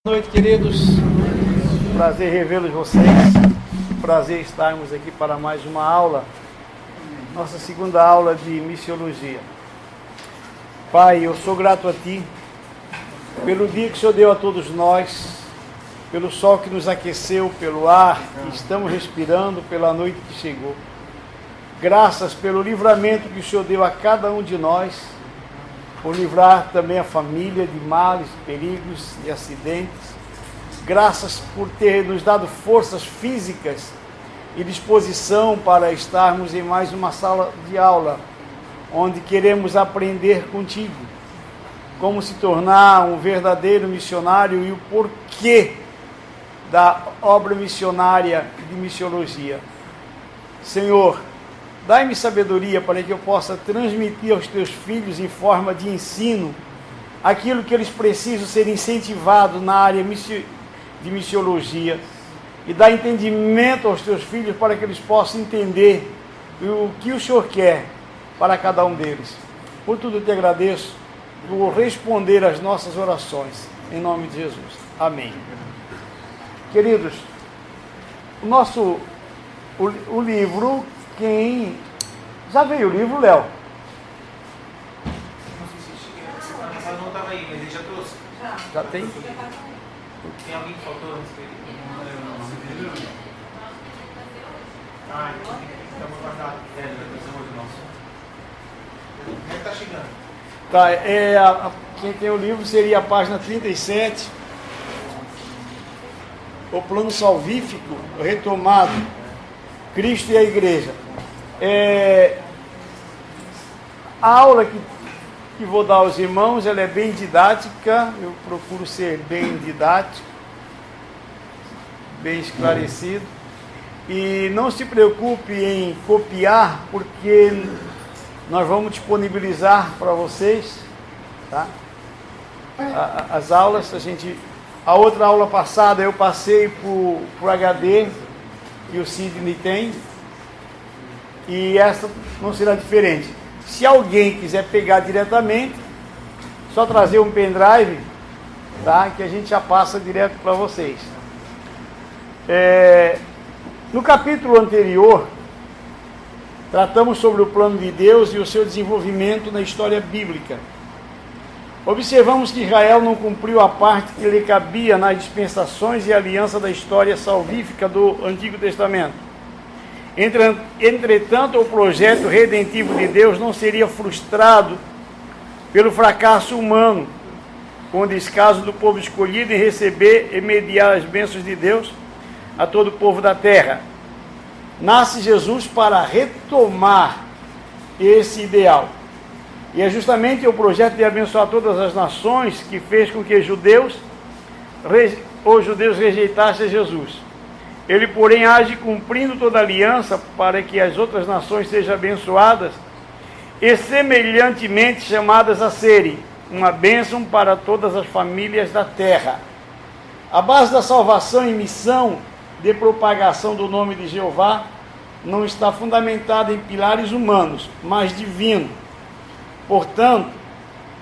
Boa noite, queridos. Prazer revê-los vocês. Prazer estarmos aqui para mais uma aula. Nossa segunda aula de missiologia. Pai, eu sou grato a Ti pelo dia que o Senhor deu a todos nós, pelo sol que nos aqueceu, pelo ar que estamos respirando, pela noite que chegou. Graças pelo livramento que o Senhor deu a cada um de nós, por livrar também a família de males, perigos e acidentes. Graças por ter nos dado forças físicas e disposição para estarmos em mais uma sala de aula, onde queremos aprender contigo como se tornar um verdadeiro missionário e o porquê da obra missionária de missiologia. Senhor, dai-me sabedoria para que eu possa transmitir aos teus filhos em forma de ensino aquilo que eles precisam ser incentivados na área de missiologia, e dá entendimento aos teus filhos para que eles possam entender o que o Senhor quer para cada um deles. Por tudo eu te agradeço por responder às nossas orações, em nome de Jesus. Amém. Queridos, o livro, quem... Já veio o livro, Léo? Não sei se semana passada não estava aí, mas ele já trouxe. Já tem? Tem alguém que faltou antes dele? Ah, então estamos guardados. Vai trazer hoje nosso. Como é que está chegando? Tá, quem tem o livro seria a página 37. O plano salvífico retomado. Cristo e a Igreja. A aula que vou dar aos irmãos, ela é bem didática, eu procuro ser bem didático, bem esclarecido, e não se preocupe em copiar, porque nós vamos disponibilizar para vocês, tá? As aulas, a outra aula passada eu passei por HD, que o Sidney tem, e essa não será diferente. Se alguém quiser pegar diretamente, só trazer um pendrive, tá? Que a gente já passa direto para vocês. No capítulo anterior, tratamos sobre o plano de Deus e o seu desenvolvimento na história bíblica. Observamos que Israel não cumpriu a parte que lhe cabia nas dispensações e aliança da história salvífica do Antigo Testamento. Entretanto, o projeto redentivo de Deus não seria frustrado pelo fracasso humano, com o descaso do povo escolhido em receber e mediar as bênçãos de Deus a todo o povo da terra. Nasce Jesus para retomar esse ideal. E é justamente o projeto de abençoar todas as nações que fez com que os judeus rejeitassem Jesus. Ele, porém, age cumprindo toda a aliança para que as outras nações sejam abençoadas e semelhantemente chamadas a serem uma bênção para todas as famílias da terra. A base da salvação e missão de propagação do nome de Jeová não está fundamentada em pilares humanos, mas divino. Portanto,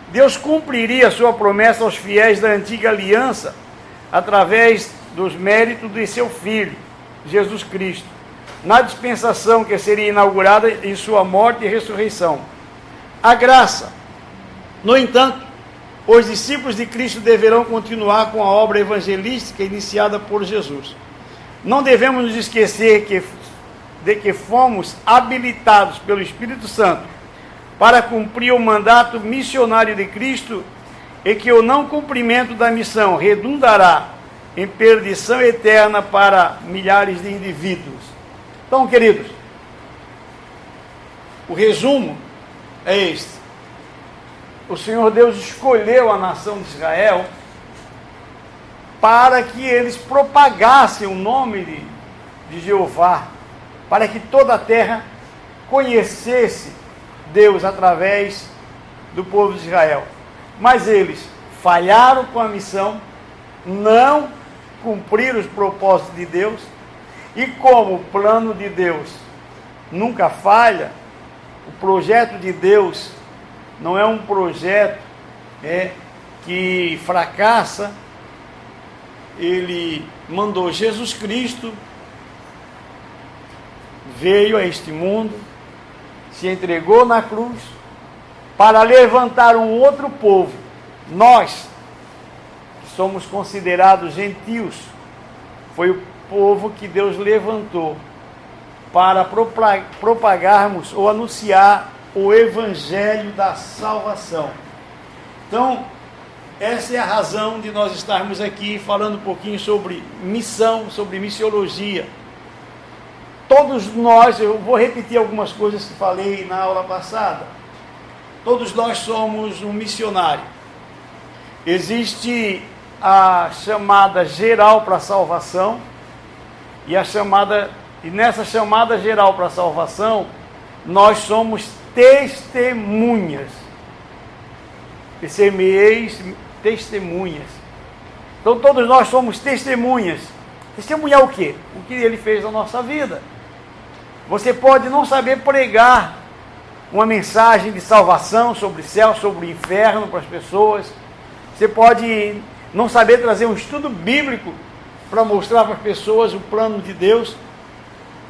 Deus cumpriria sua promessa aos fiéis da antiga aliança através dos méritos de seu Filho, Jesus Cristo, na dispensação que seria inaugurada em sua morte e ressurreição. A graça. No entanto, os discípulos de Cristo deverão continuar com a obra evangelística iniciada por Jesus. Não devemos nos esquecer de que fomos habilitados pelo Espírito Santo para cumprir o mandato missionário de Cristo e que o não cumprimento da missão redundará em perdição eterna para milhares de indivíduos. Então, queridos, o resumo é este. O Senhor Deus escolheu a nação de Israel para que eles propagassem o nome de Jeová, para que toda a terra conhecesse Deus através do povo de Israel. Mas eles falharam com a missão, não cumpriram os propósitos de Deus, e como o plano de Deus nunca falha, o projeto de Deus não é um projeto que fracassa, ele mandou Jesus Cristo, veio a este mundo, se entregou na cruz, para levantar um outro povo. Nós, que somos considerados gentios, foi o povo que Deus levantou para propagarmos ou anunciar o evangelho da salvação. Então, essa é a razão de nós estarmos aqui falando um pouquinho sobre missão, sobre missiologia. Todos nós, eu vou repetir algumas coisas que falei na aula passada, todos nós somos um missionário. Existe a chamada geral para a salvação, e nessa chamada geral para a salvação, nós somos testemunhas. Semeeis testemunhas. Então todos nós somos testemunhas. Testemunhar o quê? O que ele fez na nossa vida. Você pode não saber pregar uma mensagem de salvação sobre o céu, sobre o inferno para as pessoas. Você pode não saber trazer um estudo bíblico para mostrar para as pessoas o plano de Deus,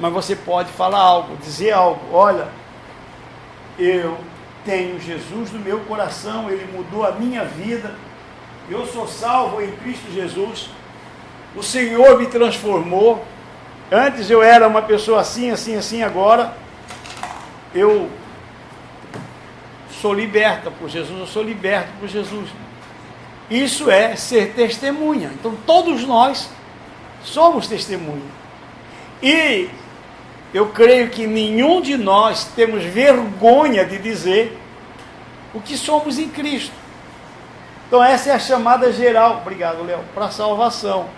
mas você pode falar algo, dizer algo. Olha, eu tenho Jesus no meu coração, Ele mudou a minha vida, eu sou salvo em Cristo Jesus, o Senhor me transformou. Antes eu era uma pessoa assim, agora eu sou liberta por Jesus, eu sou liberto por Jesus. Isso é ser testemunha. Então todos nós somos testemunha. E eu creio que nenhum de nós temos vergonha de dizer o que somos em Cristo. Então essa é a chamada geral, obrigado Léo, para a salvação.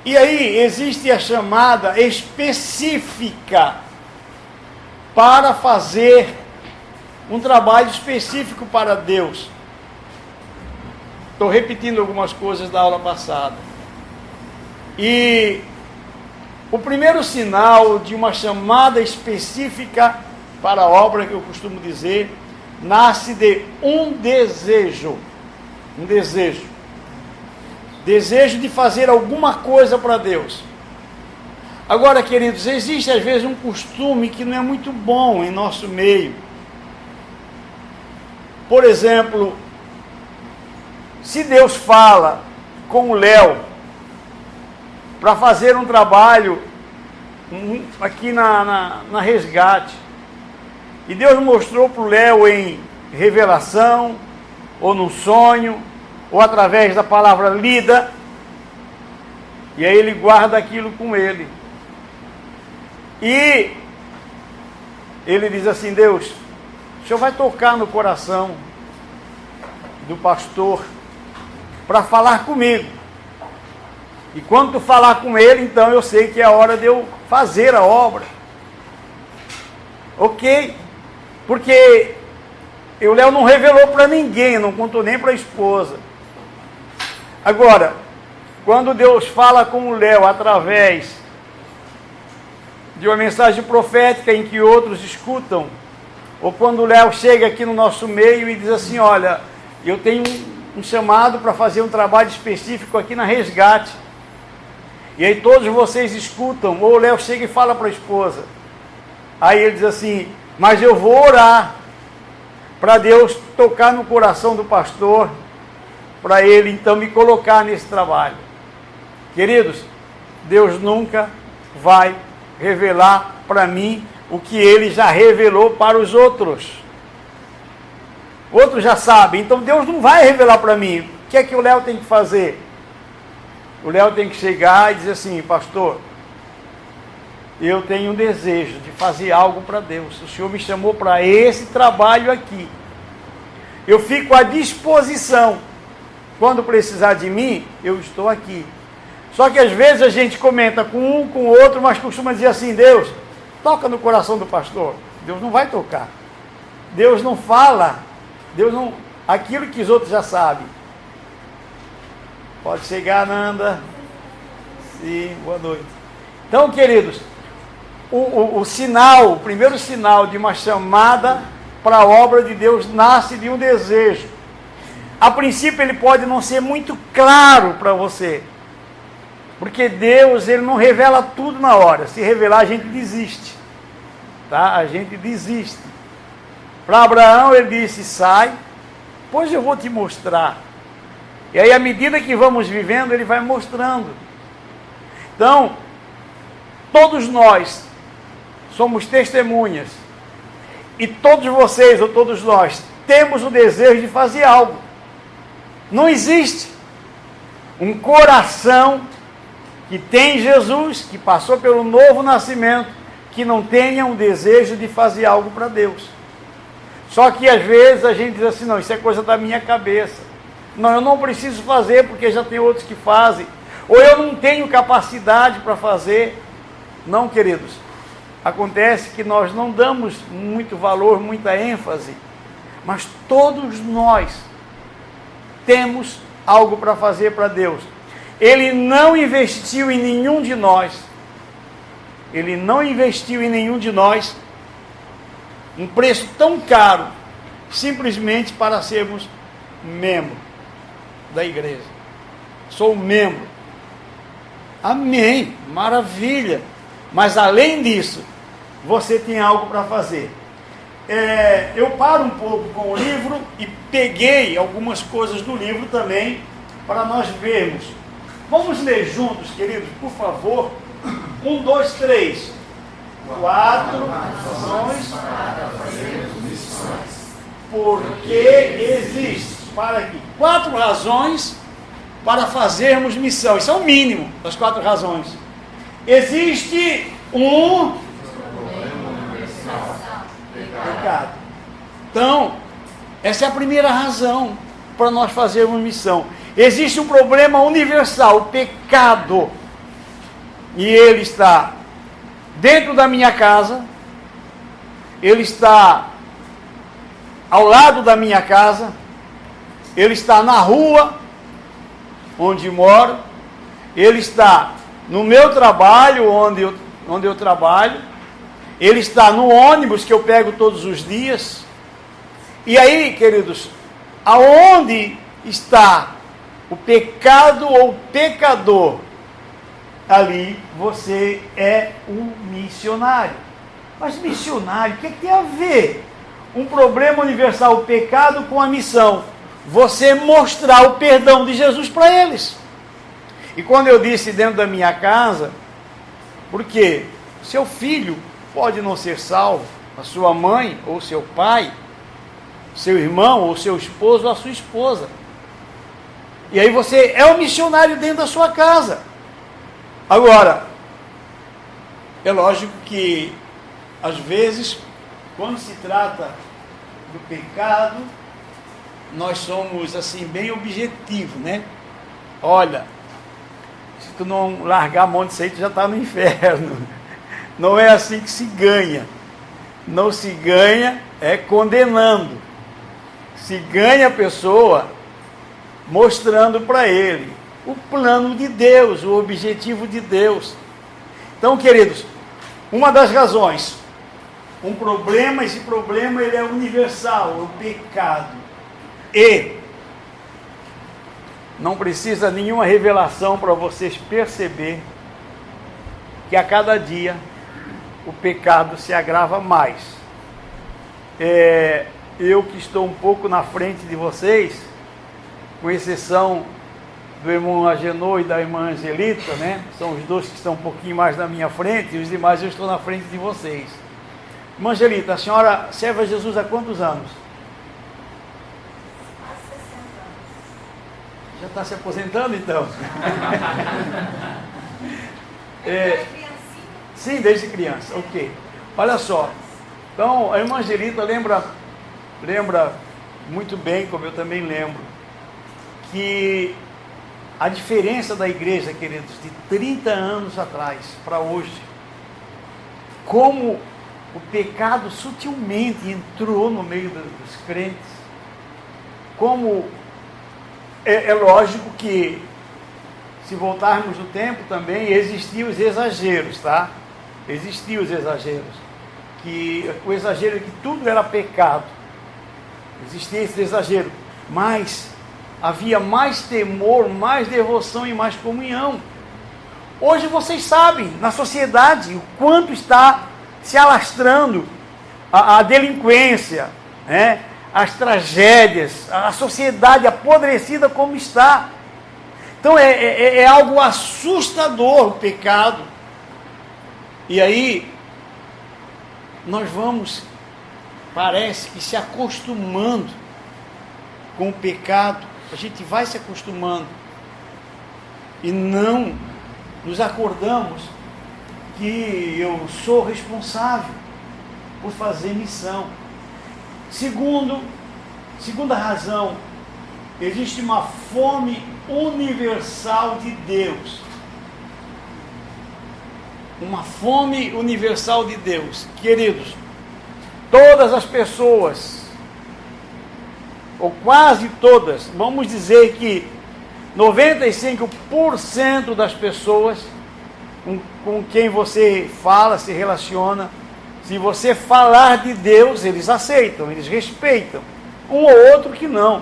E aí existe a chamada específica para fazer um trabalho específico para Deus. Estou repetindo algumas coisas da aula passada. E o primeiro sinal de uma chamada específica para a obra, que eu costumo dizer, nasce de um desejo. Um desejo. Desejo de fazer alguma coisa para Deus. Agora, queridos, existe às vezes um costume que não é muito bom em nosso meio. Por exemplo, se Deus fala com o Léo para fazer um trabalho aqui na Resgate, e Deus mostrou para o Léo em revelação, ou num sonho, ou através da palavra lida, e aí ele guarda aquilo com ele. E ele diz assim: Deus, o Senhor vai tocar no coração do pastor para falar comigo. E quando tu falar com ele, então eu sei que é a hora de eu fazer a obra. Ok? Porque o Léo não revelou para ninguém, não contou nem para a esposa. Agora, quando Deus fala com o Léo através de uma mensagem profética em que outros escutam, ou quando o Léo chega aqui no nosso meio e diz assim: olha, eu tenho um chamado para fazer um trabalho específico aqui na Resgate, e aí todos vocês escutam, ou o Léo chega e fala para a esposa, aí ele diz assim: mas eu vou orar para Deus tocar no coração do pastor, para ele então me colocar nesse trabalho. Queridos, Deus nunca vai revelar para mim o que ele já revelou para os outros. Outros já sabem, então Deus não vai revelar para mim. O que é que o Léo tem que fazer? O Léo tem que chegar e dizer assim: pastor, eu tenho um desejo de fazer algo para Deus. O Senhor me chamou para esse trabalho aqui. Eu fico à disposição. Quando precisar de mim, eu estou aqui. Só que às vezes a gente comenta com um, com o outro, mas costuma dizer assim: Deus, toca no coração do pastor. Deus não vai tocar. Deus não fala. Deus não... aquilo que os outros já sabem. Pode chegar, Nanda. Sim, boa noite. Então, queridos, o primeiro sinal de uma chamada para a obra de Deus nasce de um desejo. A princípio ele pode não ser muito claro para você, porque Deus, ele não revela tudo na hora. Se revelar, a gente desiste, tá? A gente desiste. Para Abraão ele disse: sai, pois eu vou te mostrar. E aí, à medida que vamos vivendo, ele vai mostrando. Então, todos nós somos testemunhas, e todos vocês, ou todos nós, temos o desejo de fazer algo. Não existe um coração que tem Jesus, que passou pelo novo nascimento, que não tenha um desejo de fazer algo para Deus. Só que às vezes a gente diz assim: não, isso é coisa da minha cabeça. Não, eu não preciso fazer porque já tem outros que fazem. Ou eu não tenho capacidade para fazer. Não, queridos. Acontece que nós não damos muito valor, muita ênfase, mas todos nós temos algo para fazer para Deus. Ele não investiu em nenhum de nós. Ele não investiu em nenhum de nós um preço tão caro, simplesmente para sermos membro da igreja. Sou membro. Amém, maravilha. Mas além disso, você tem algo para fazer. Eu paro um pouco com o livro e peguei algumas coisas do livro também para nós vermos. Vamos ler juntos, queridos, por favor. 1, 2, 3. 4 razões para fazermos missões. Porque existe, para aqui, 4 razões para fazermos missão. Isso é o mínimo das 4 razões. Existe um pecado. Então, essa é a primeira razão para nós fazermos missão. Existe um problema universal, o pecado. E ele está dentro da minha casa, ele está ao lado da minha casa, ele está na rua onde moro, ele está no meu trabalho, onde eu trabalho, ele está no ônibus que eu pego todos os dias. E aí, queridos, aonde está o pecado ou pecador, ali você é um missionário. Mas missionário, o que tem a ver um problema universal, o pecado, com a missão? Você mostrar o perdão de Jesus para eles. E quando eu disse dentro da minha casa, porque seu filho pode não ser salvo, a sua mãe ou seu pai, seu irmão ou seu esposo ou a sua esposa. E aí você é um missionário dentro da sua casa. Agora, é lógico que, às vezes, quando se trata do pecado, nós somos, assim, bem objetivos, né? Olha, se tu não largar a mão disso aí, tu já está no inferno. Não é assim que se ganha. Não se ganha condenando. Se ganha a pessoa mostrando para ele o plano de Deus, o objetivo de Deus. Então, queridos, uma das razões, esse problema ele é universal, o pecado. E não precisa nenhuma revelação para vocês perceber que a cada dia o pecado se agrava mais. Eu que estou um pouco na frente de vocês, com exceção do irmão Agenor e da irmã Angelita, né? São os dois que estão um pouquinho mais na minha frente, e os demais eu estou na frente de vocês. Irmã Angelita, a senhora serve a Jesus há quantos anos? Há 60 anos. Já está se aposentando, então? Desde criancinha? Sim, desde criança, ok. Olha só, então a irmã Angelita lembra muito bem, como eu também lembro, que a diferença da igreja, queridos, de 30 anos atrás para hoje, como o pecado sutilmente entrou no meio dos crentes, como é lógico que, se voltarmos no tempo também, existiam os exageros, tá? Existiam os exageros, que o exagero é que tudo era pecado, existia esse exagero, mas havia mais temor, mais devoção e mais comunhão. Hoje vocês sabem, na sociedade, o quanto está se alastrando a delinquência, né? As tragédias, a sociedade apodrecida como está. Então é algo assustador o pecado. E aí, nós vamos, parece que se acostumando com o pecado. A gente vai se acostumando. E não nos acordamos que eu sou responsável por fazer missão. Segunda razão, existe uma fome universal de Deus. Uma fome universal de Deus. Queridos, todas as pessoas, ou quase todas, vamos dizer que 95% das pessoas com quem você fala, se relaciona, se você falar de Deus, eles aceitam, eles respeitam. Um ou outro que não.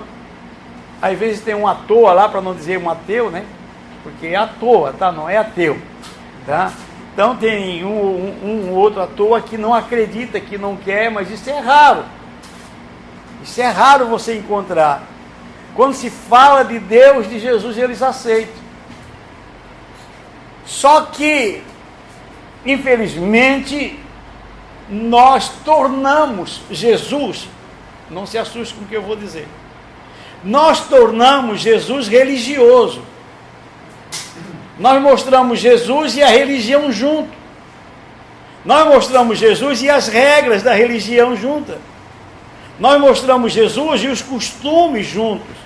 Às vezes tem um à toa lá, para não dizer um ateu, né? Porque é à toa, tá? Não é ateu, tá? Então tem um outro à toa que não acredita, que não quer, mas isso é raro. Isso é raro você encontrar. Quando se fala de Deus, de Jesus, eles aceitam. Só que, infelizmente, nós tornamos Jesus, não se assuste com o que eu vou dizer, nós tornamos Jesus religioso. Nós mostramos Jesus e a religião junto. Nós mostramos Jesus e as regras da religião juntas. Nós mostramos Jesus e os costumes juntos.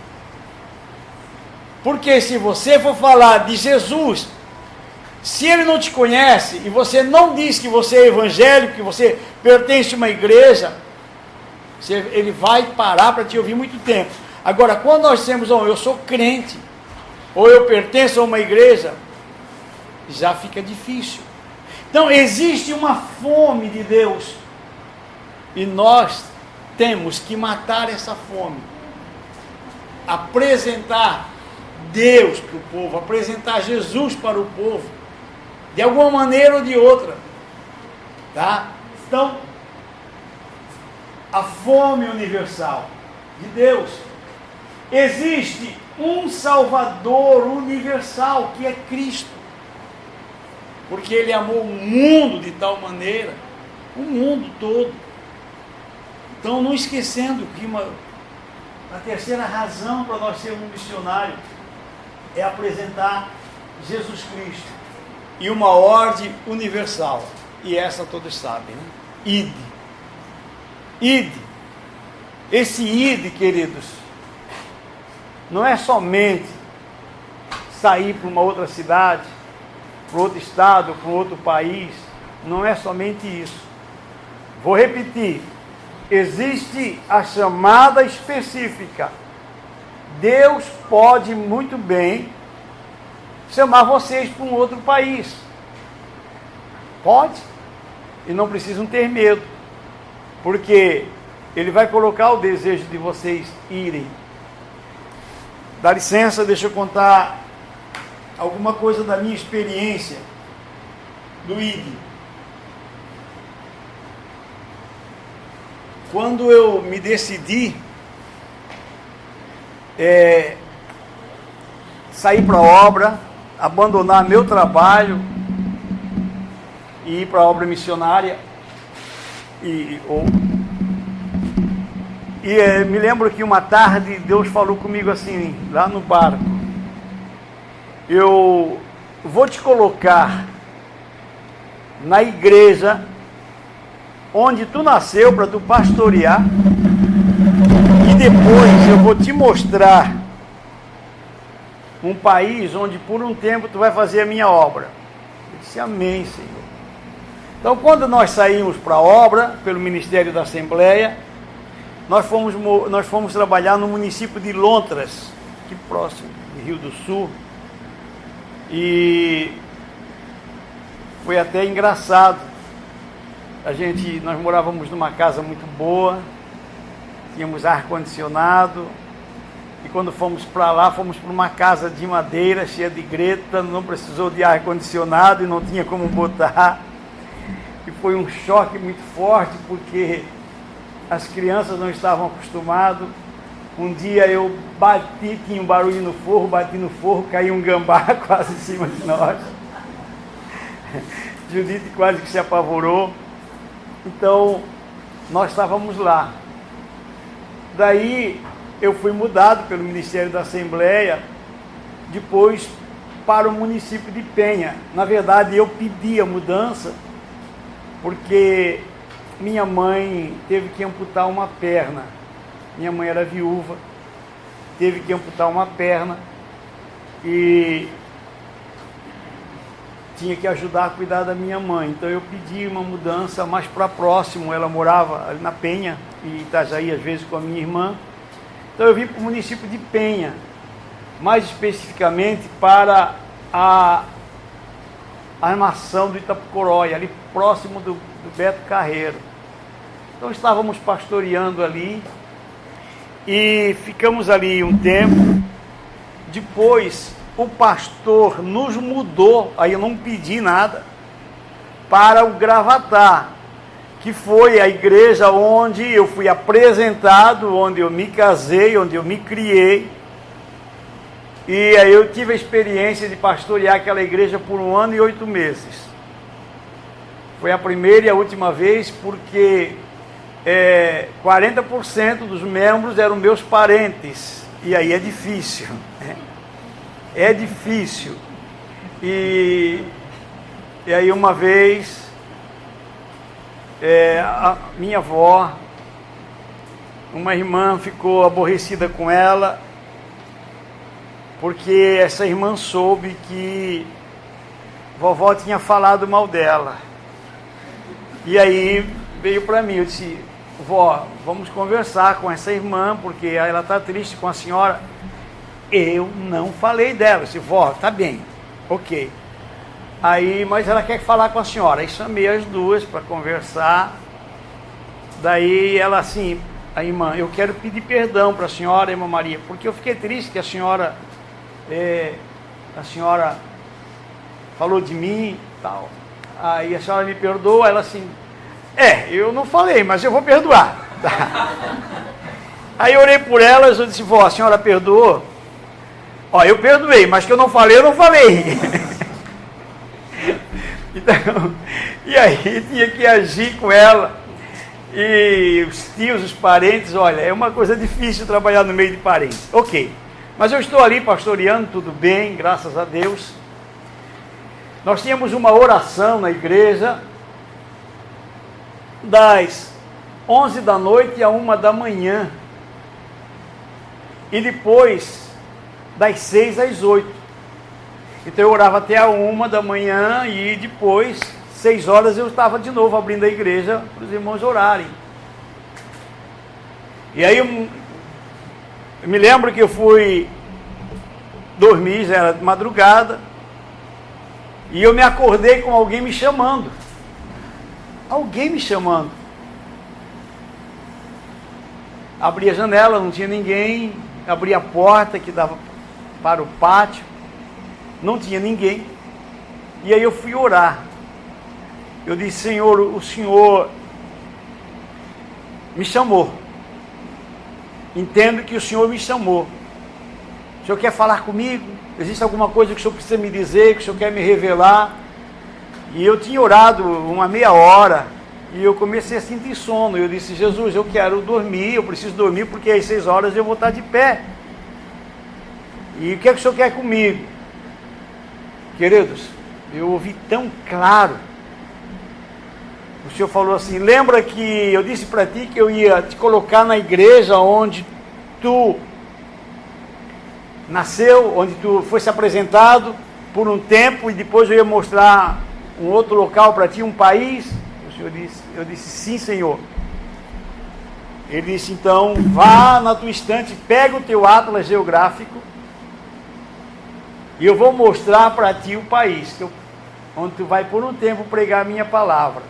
Porque se você for falar de Jesus, se ele não te conhece e você não diz que você é evangélico, que você pertence a uma igreja, ele vai parar para te ouvir muito tempo. Agora, quando nós dizemos, oh, eu sou crente, ou eu pertenço a uma igreja, já fica difícil. Então, existe uma fome de Deus, e nós temos que matar essa fome, apresentar Deus para o povo, apresentar Jesus para o povo, de alguma maneira ou de outra, tá? Então, a fome universal de Deus. Existe um Salvador universal, que é Cristo, porque Ele amou o mundo de tal maneira, o mundo todo. Então, não esquecendo que a terceira razão para nós sermos missionários é apresentar Jesus Cristo e uma ordem universal, e essa todos sabem, né? Ide. Ide. Esse ide, queridos, não é somente sair para uma outra cidade, para outro estado, para outro país, não é somente isso. Vou repetir, existe a chamada específica. Deus pode muito bem chamar vocês para um outro país. Pode. E não precisam ter medo, porque Ele vai colocar o desejo de vocês irem. Dá licença, deixa eu contar alguma coisa da minha experiência do ID. Quando eu me decidi sair para a obra, abandonar meu trabalho e ir para a obra missionária, me lembro que uma tarde Deus falou comigo assim, lá no barco: eu vou te colocar na igreja onde tu nasceu para tu pastorear, e depois eu vou te mostrar um país onde por um tempo tu vai fazer a minha obra. Eu disse: amém, Senhor. Então, quando nós saímos para a obra, pelo Ministério da Assembleia, nós fomos trabalhar no município de Lontras, aqui próximo de Rio do Sul, e foi até engraçado. Nós morávamos numa casa muito boa, tínhamos ar-condicionado, E quando fomos para lá, fomos para uma casa de madeira, cheia de greta, não precisou de ar-condicionado e não tinha como botar. E foi um choque muito forte, porque as crianças não estavam acostumadas. Um dia eu bati, tinha um barulho no forro, bati no forro, caiu um gambá quase em cima de nós. Judite quase que se apavorou. Então, nós estávamos lá. Daí, eu fui mudado pelo Ministério da Assembleia, depois para o município de Penha. Na verdade, eu pedi a mudança, porque minha mãe teve que amputar uma perna. Minha mãe era viúva, teve que amputar uma perna e tinha que ajudar a cuidar da minha mãe. Então eu pedi uma mudança mais para próximo. Ela morava ali na Penha, em Itajaí, às vezes com a minha irmã. Então eu vim para o município de Penha, mais especificamente para a armação do Itapucorói, ali próximo do Beto Carreiro. Então estávamos pastoreando ali e ficamos ali um tempo. Depois o pastor nos mudou, aí eu não pedi nada, para o Gravatá, que foi a igreja onde eu fui apresentado, onde eu me casei, onde eu me criei. E aí eu tive a experiência de pastorear aquela igreja por 1 ano e 8 meses. Foi a primeira e a última vez, porque 40% dos membros eram meus parentes. E aí é difícil. É difícil. E aí uma vez, a minha avó, uma irmã ficou aborrecida com ela, porque essa irmã soube que vovó tinha falado mal dela. E aí veio para mim, eu disse: vó, vamos conversar com essa irmã, porque ela está triste com a senhora. Eu não falei dela. Eu disse: vó, tá bem, ok. Aí, mas ela quer falar com a senhora. Aí chamei as duas para conversar. Daí ela assim, a irmã: eu quero pedir perdão para a senhora, irmã Maria, porque eu fiquei triste que a senhora falou de mim e tal. Aí a senhora me perdoa. Ela assim: eu não falei, mas eu vou perdoar. Aí eu orei por elas, eu disse: vó, a senhora perdoou? Ó, eu perdoei, mas que eu não falei, eu não falei. Então, e aí tinha que agir com ela. E os tios, os parentes, olha, é uma coisa difícil trabalhar no meio de parentes. Ok, mas eu estou ali pastoreando, tudo bem, graças a Deus. Nós tínhamos uma oração na igreja, das 11 da noite a 1 da manhã. E depois, das 6 às 8. Então eu orava até a 1 da manhã e depois, 6 horas, eu estava de novo abrindo a igreja para os irmãos orarem. E aí eu me lembro que eu fui dormir, já era de madrugada, e eu me acordei com alguém me chamando. Alguém me chamando. Abri a janela, não tinha ninguém. Abri a porta que dava para o pátio, não tinha ninguém. E aí eu fui orar. Eu disse: Senhor, o Senhor me chamou. Entendo que o Senhor me chamou. O Senhor quer falar comigo? Existe alguma coisa que o Senhor precisa me dizer, que o Senhor quer me revelar? E eu tinha orado uma meia hora e eu comecei a sentir sono. Eu disse: Jesus, eu quero dormir, eu preciso dormir, porque às 6 horas eu vou estar de pé. E o que é que o Senhor quer comigo? Queridos, eu ouvi tão claro. O Senhor falou assim: lembra que eu disse para ti que eu ia te colocar na igreja onde tu nasceu, onde tu fosse apresentado por um tempo, e depois eu ia mostrar um outro local para ti, um país? O Senhor disse, eu disse: sim, Senhor. Ele disse: então vá na tua estante, pega o teu atlas geográfico e eu vou mostrar para ti o país onde tu vai por um tempo pregar a minha palavra.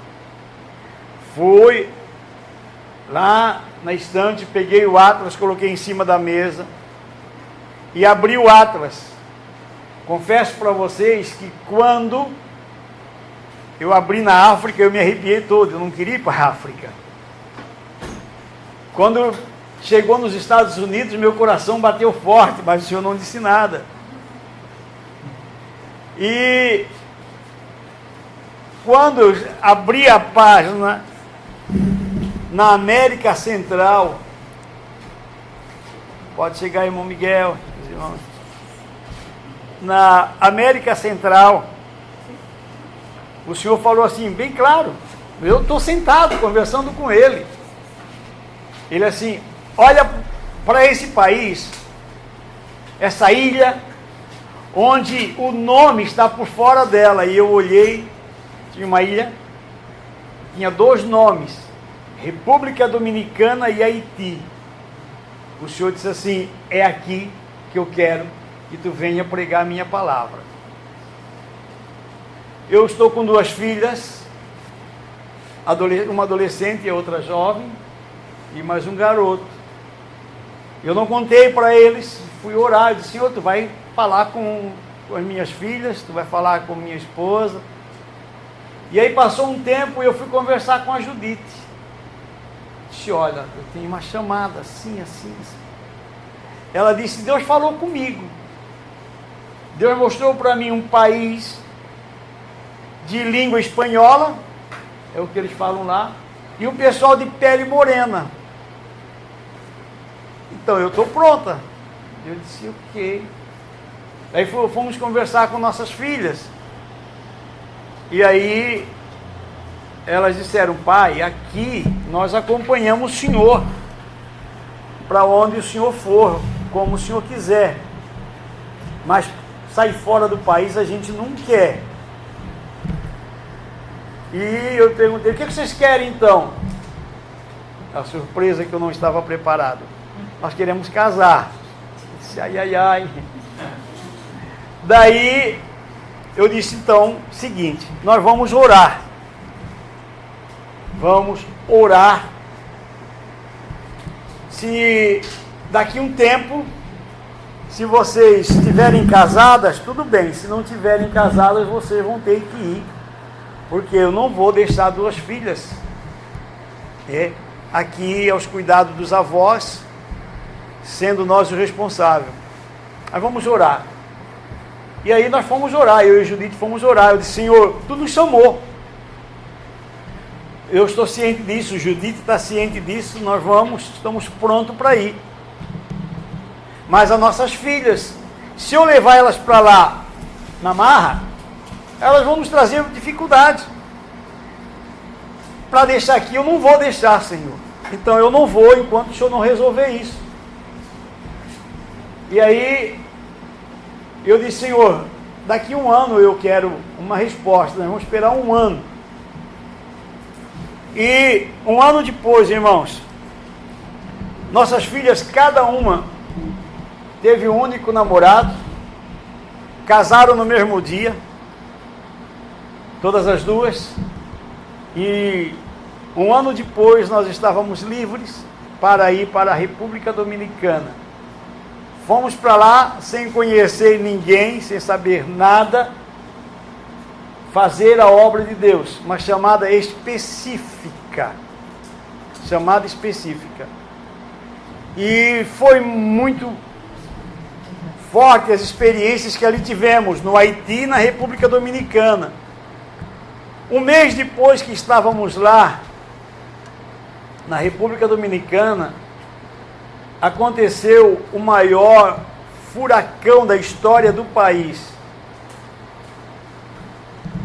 Fui lá na estante, peguei o atlas, coloquei em cima da mesa e abri o Atlas. Confesso para vocês que quando eu abri na África, eu me arrepiei todo, eu não queria ir para a África. Quando chegou nos Estados Unidos, meu coração bateu forte, mas o Senhor não disse nada. E quando eu abri a página na América Central, pode chegar, irmão Miguel, irmãos, na América Central, o Senhor falou assim, bem claro, eu estou sentado conversando com ele. Ele assim, olha para esse país, essa ilha, onde o nome está por fora dela. E eu olhei, tinha uma ilha, tinha 2 nomes, República Dominicana e Haiti. O Senhor disse assim, é aqui que eu quero que tu venha pregar a minha palavra. Eu estou com 2 filhas, uma adolescente e outra jovem, e mais um garoto. Eu não contei para eles, fui orar, eu disse, Senhor, tu vai falar com as minhas filhas, tu vai falar com minha esposa. E aí passou um tempo e eu fui conversar com a Judite. Disse, olha, eu tenho uma chamada assim, assim, assim. Ela disse, Deus falou comigo. Deus mostrou para mim um país de língua espanhola, é o que eles falam lá, e um pessoal de pele morena. Então eu estou pronta. Eu disse, ok. Aí fomos conversar com nossas filhas. E aí elas disseram, pai, aqui nós acompanhamos o senhor para onde o senhor for, como o senhor quiser. Mas sair fora do país a gente não quer. E eu perguntei, o que vocês querem então? A surpresa que eu não estava preparado. Nós queremos casar. Eu disse, ai, ai, ai. Daí eu disse, então, seguinte, nós vamos orar. Vamos orar. Se daqui um tempo, se vocês estiverem casadas, tudo bem. Se não estiverem casadas, vocês vão ter que ir. Porque eu não vou deixar 2 filhas aqui aos cuidados dos avós, sendo nós o responsável. Mas vamos orar. E aí nós fomos orar, eu e Judite fomos orar. Eu disse, Senhor, tu nos chamou. Eu estou ciente disso, Judite está ciente disso, nós estamos prontos para ir. Mas as nossas filhas, se eu levar elas para lá na marra, elas vão nos trazer dificuldade. Para deixar aqui, eu não vou deixar, Senhor. Então eu não vou enquanto o Senhor não resolver isso. E aí eu disse, Senhor, daqui 1 ano eu quero uma resposta, nós vamos esperar 1 ano. E 1 ano depois, irmãos, nossas filhas, cada uma, teve um único namorado, casaram no mesmo dia, todas as 2, e 1 ano depois nós estávamos livres para ir para a República Dominicana. Fomos para lá sem conhecer ninguém, sem saber nada, fazer a obra de Deus, uma chamada específica. Chamada específica. E foi muito forte as experiências que ali tivemos, no Haiti e na República Dominicana. 1 mês depois que estávamos lá, na República Dominicana, aconteceu o maior furacão da história do país.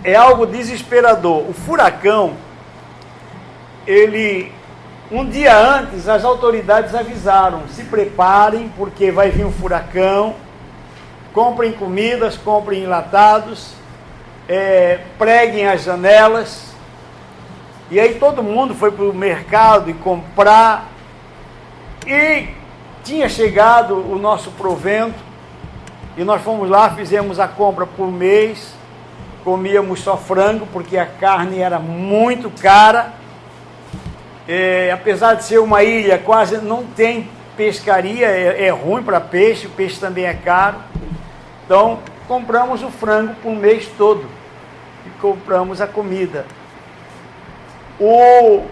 É algo desesperador. O furacão, um dia antes, as autoridades avisaram, se preparem, porque vai vir um furacão, comprem comidas, comprem enlatados, preguem as janelas. E aí todo mundo foi para o mercado e comprar, e tinha chegado o nosso provento, e nós fomos lá, fizemos a compra por mês, comíamos só frango, porque a carne era muito cara. Apesar de ser uma ilha, quase não tem pescaria é ruim para peixe, o peixe também é caro. Então, compramos o frango por um mês todo e compramos a comida. O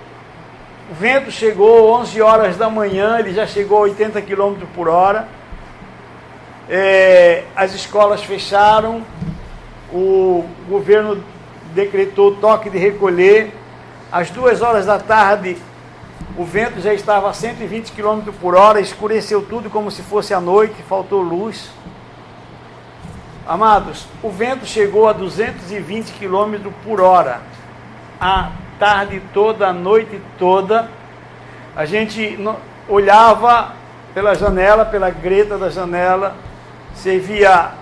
vento chegou 11 horas da manhã, ele já chegou a 80 km por hora. As escolas fecharam, o governo decretou toque de recolher. Às 2 horas da tarde, o vento já estava a 120 km por hora, escureceu tudo como se fosse a noite, faltou luz. Amados, o vento chegou a 220 km por hora, a tarde toda, a noite toda. A gente olhava pela janela, pela greta da janela, você via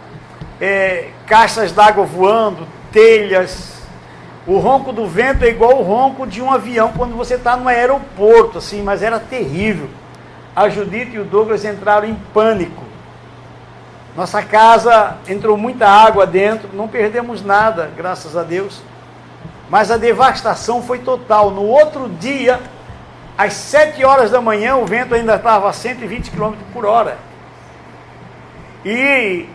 caixas d'água voando, telhas. O ronco do vento é igual o ronco de um avião quando você está no aeroporto, assim, mas era terrível. A Judite e o Douglas entraram em pânico. Nossa casa entrou muita água dentro, não perdemos nada, graças a Deus. Mas a devastação foi total. No outro dia, às 7 horas da manhã, o vento ainda estava a 120 km por hora. E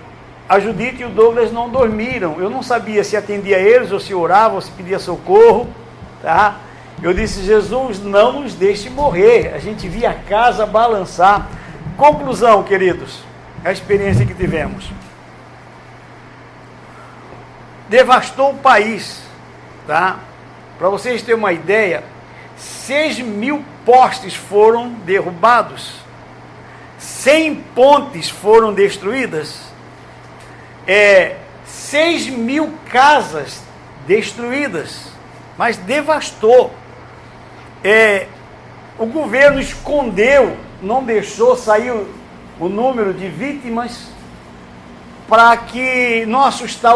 a Judite e o Douglas não dormiram. Eu não sabia se atendia eles, ou se orava, ou se pedia socorro. Tá? Eu disse, Jesus, não nos deixe morrer. A gente via a casa balançar. Conclusão, queridos, a experiência que tivemos. Devastou o país. Tá? Para vocês terem uma ideia, 6.000 postes foram derrubados. 100 pontes foram destruídas. 6.000 casas destruídas, mas devastou. O governo escondeu, não deixou sair o número de vítimas para que não assustar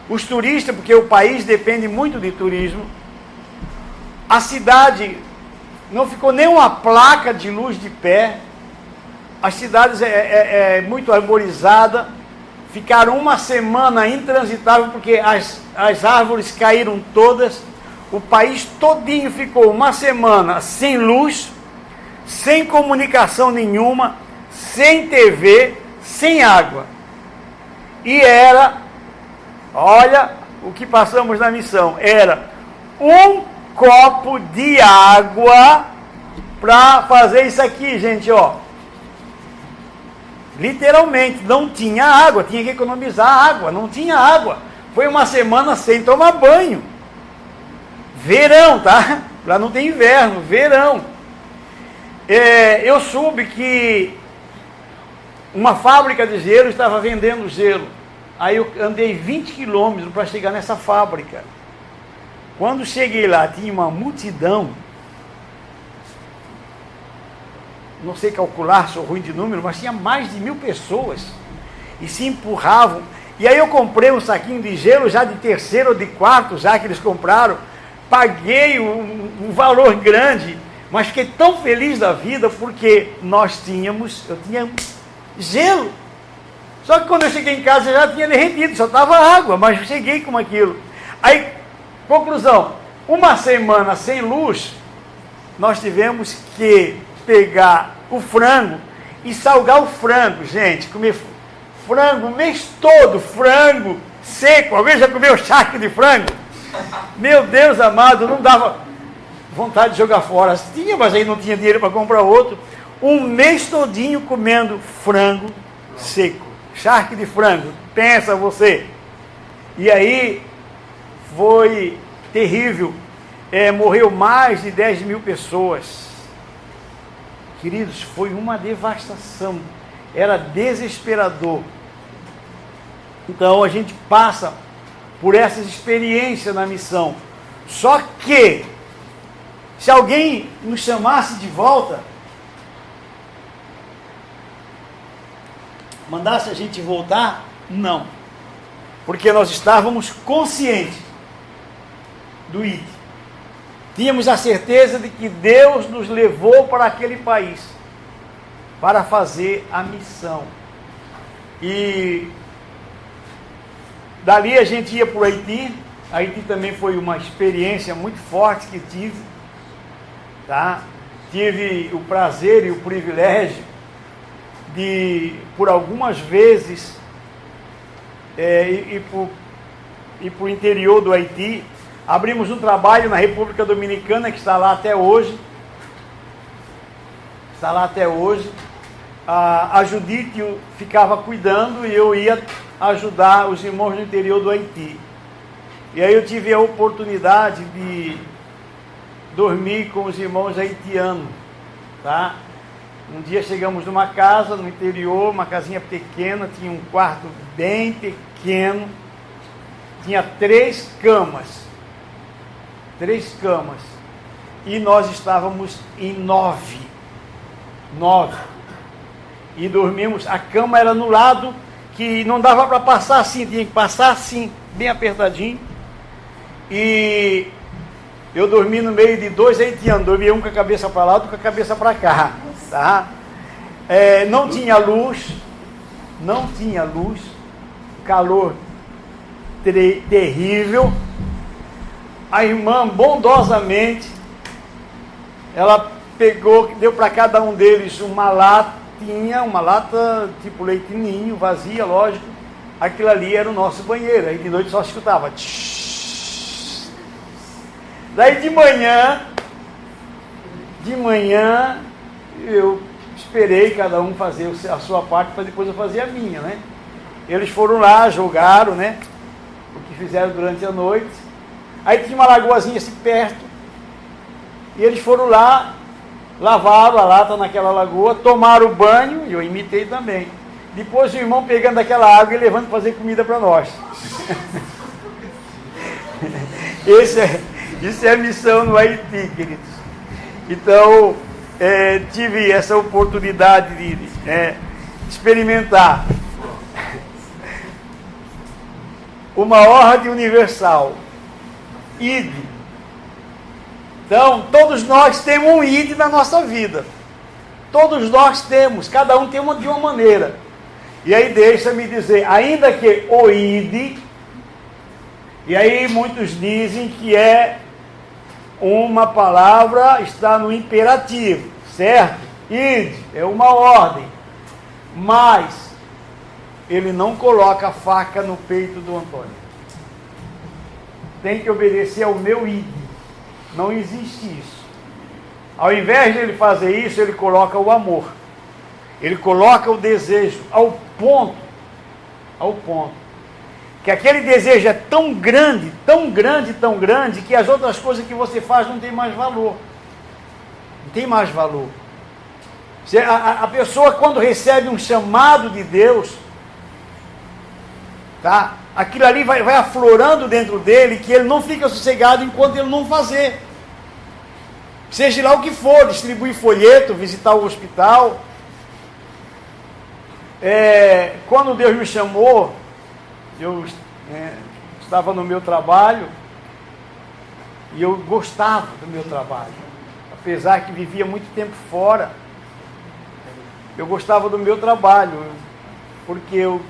os turistas, porque o país depende muito de turismo. A cidade não ficou nem uma placa de luz de pé. As cidades muito arborizada. Ficaram uma semana intransitável porque as árvores caíram todas. O país todinho ficou uma semana sem luz, sem comunicação nenhuma, sem TV, sem água. E olha o que passamos na missão, era um copo de água para fazer isso aqui, gente, ó. Literalmente, não tinha água, tinha que economizar água, não tinha água. Foi uma semana sem tomar banho. Verão, tá? Lá não tem inverno, verão. Eu soube que uma fábrica de gelo estava vendendo gelo. Aí eu andei 20 quilômetros para chegar nessa fábrica. Quando cheguei lá, tinha uma multidão. Não sei calcular, sou ruim de número, mas tinha mais de 1.000 pessoas, e se empurravam. E aí eu comprei um saquinho de gelo, já de terceiro ou de quarto, já que eles compraram, paguei um valor grande, mas fiquei tão feliz da vida, porque eu tinha gelo. Só que quando eu cheguei em casa, já tinha derretido, só estava água, mas eu cheguei com aquilo. Aí, conclusão, uma semana sem luz, nós tivemos que pegar o frango e salgar o frango, gente, comer frango o mês todo, frango seco. Alguém já comeu charque de frango? Meu Deus amado, não dava vontade de jogar fora. Tinha, mas aí não tinha dinheiro para comprar outro. Um mês todinho comendo frango seco, charque de frango, pensa você. E aí foi terrível, morreu mais de 10.000 pessoas. Queridos, foi uma devastação, era desesperador. Então a gente passa por essas experiências na missão. Só que, se alguém nos chamasse de volta, mandasse a gente voltar, não. Porque nós estávamos conscientes do ID. Tínhamos a certeza de que Deus nos levou para aquele país para fazer a missão. E dali a gente ia para o Haiti. Haiti também foi uma experiência muito forte que tive. Tá? tive o prazer e o privilégio de, por algumas vezes, ir para o interior do Haiti. Abrimos um trabalho na República Dominicana, que está lá até hoje. Está lá até hoje. A Judite ficava cuidando e eu ia ajudar os irmãos do interior do Haiti. E aí eu tive a oportunidade de dormir com os irmãos haitianos, tá? Um dia chegamos numa casa no interior, uma casinha pequena, tinha um quarto bem pequeno, tinha 3 camas, e nós estávamos em 9, e dormimos. A cama era no lado que não dava para passar assim, tinha que passar assim, bem apertadinho, e eu dormi no meio de 2 haitianos, dormia um com a cabeça para lá, outro com a cabeça para cá, tá? Não tinha luz, calor terrível. A irmã, bondosamente, ela pegou, deu para cada um deles uma lata tipo leite ninho, vazia, lógico. Aquilo ali era o nosso banheiro, aí de noite só escutava. Daí de manhã, eu esperei cada um fazer a sua parte, para depois eu fazer a minha, né? Eles foram lá, jogaram, né? O que fizeram durante a noite. Aí tinha uma lagoazinha assim perto, e eles foram lá, lavaram a lata naquela lagoa, tomaram o banho, e eu imitei também. Depois o irmão pegando aquela água e levando para fazer comida para nós. Isso é missão no Haiti, queridos. Então, tive essa oportunidade de experimentar uma ordem universal. ID. Então, todos nós temos um ID na nossa vida. Todos nós temos, cada um tem de uma maneira. E aí deixa-me dizer, ainda que o ID, e aí muitos dizem que é uma palavra, está no imperativo, certo? ID é uma ordem, mas ele não coloca a faca no peito do Antônio. Tem que obedecer ao meu ID. Não existe isso. Ao invés de ele fazer isso, ele coloca o amor. Ele coloca o desejo ao ponto, que aquele desejo é tão grande, que as outras coisas que você faz não tem mais valor. Não tem mais valor. A pessoa, quando recebe um chamado de Deus, tá? Aquilo ali vai aflorando dentro dele, que ele não fica sossegado enquanto ele não fazer. Seja lá o que for, distribuir folheto, visitar o hospital. Quando Deus me chamou, eu estava no meu trabalho, e eu gostava do meu trabalho, apesar que vivia muito tempo fora. Eu gostava do meu trabalho, porque eu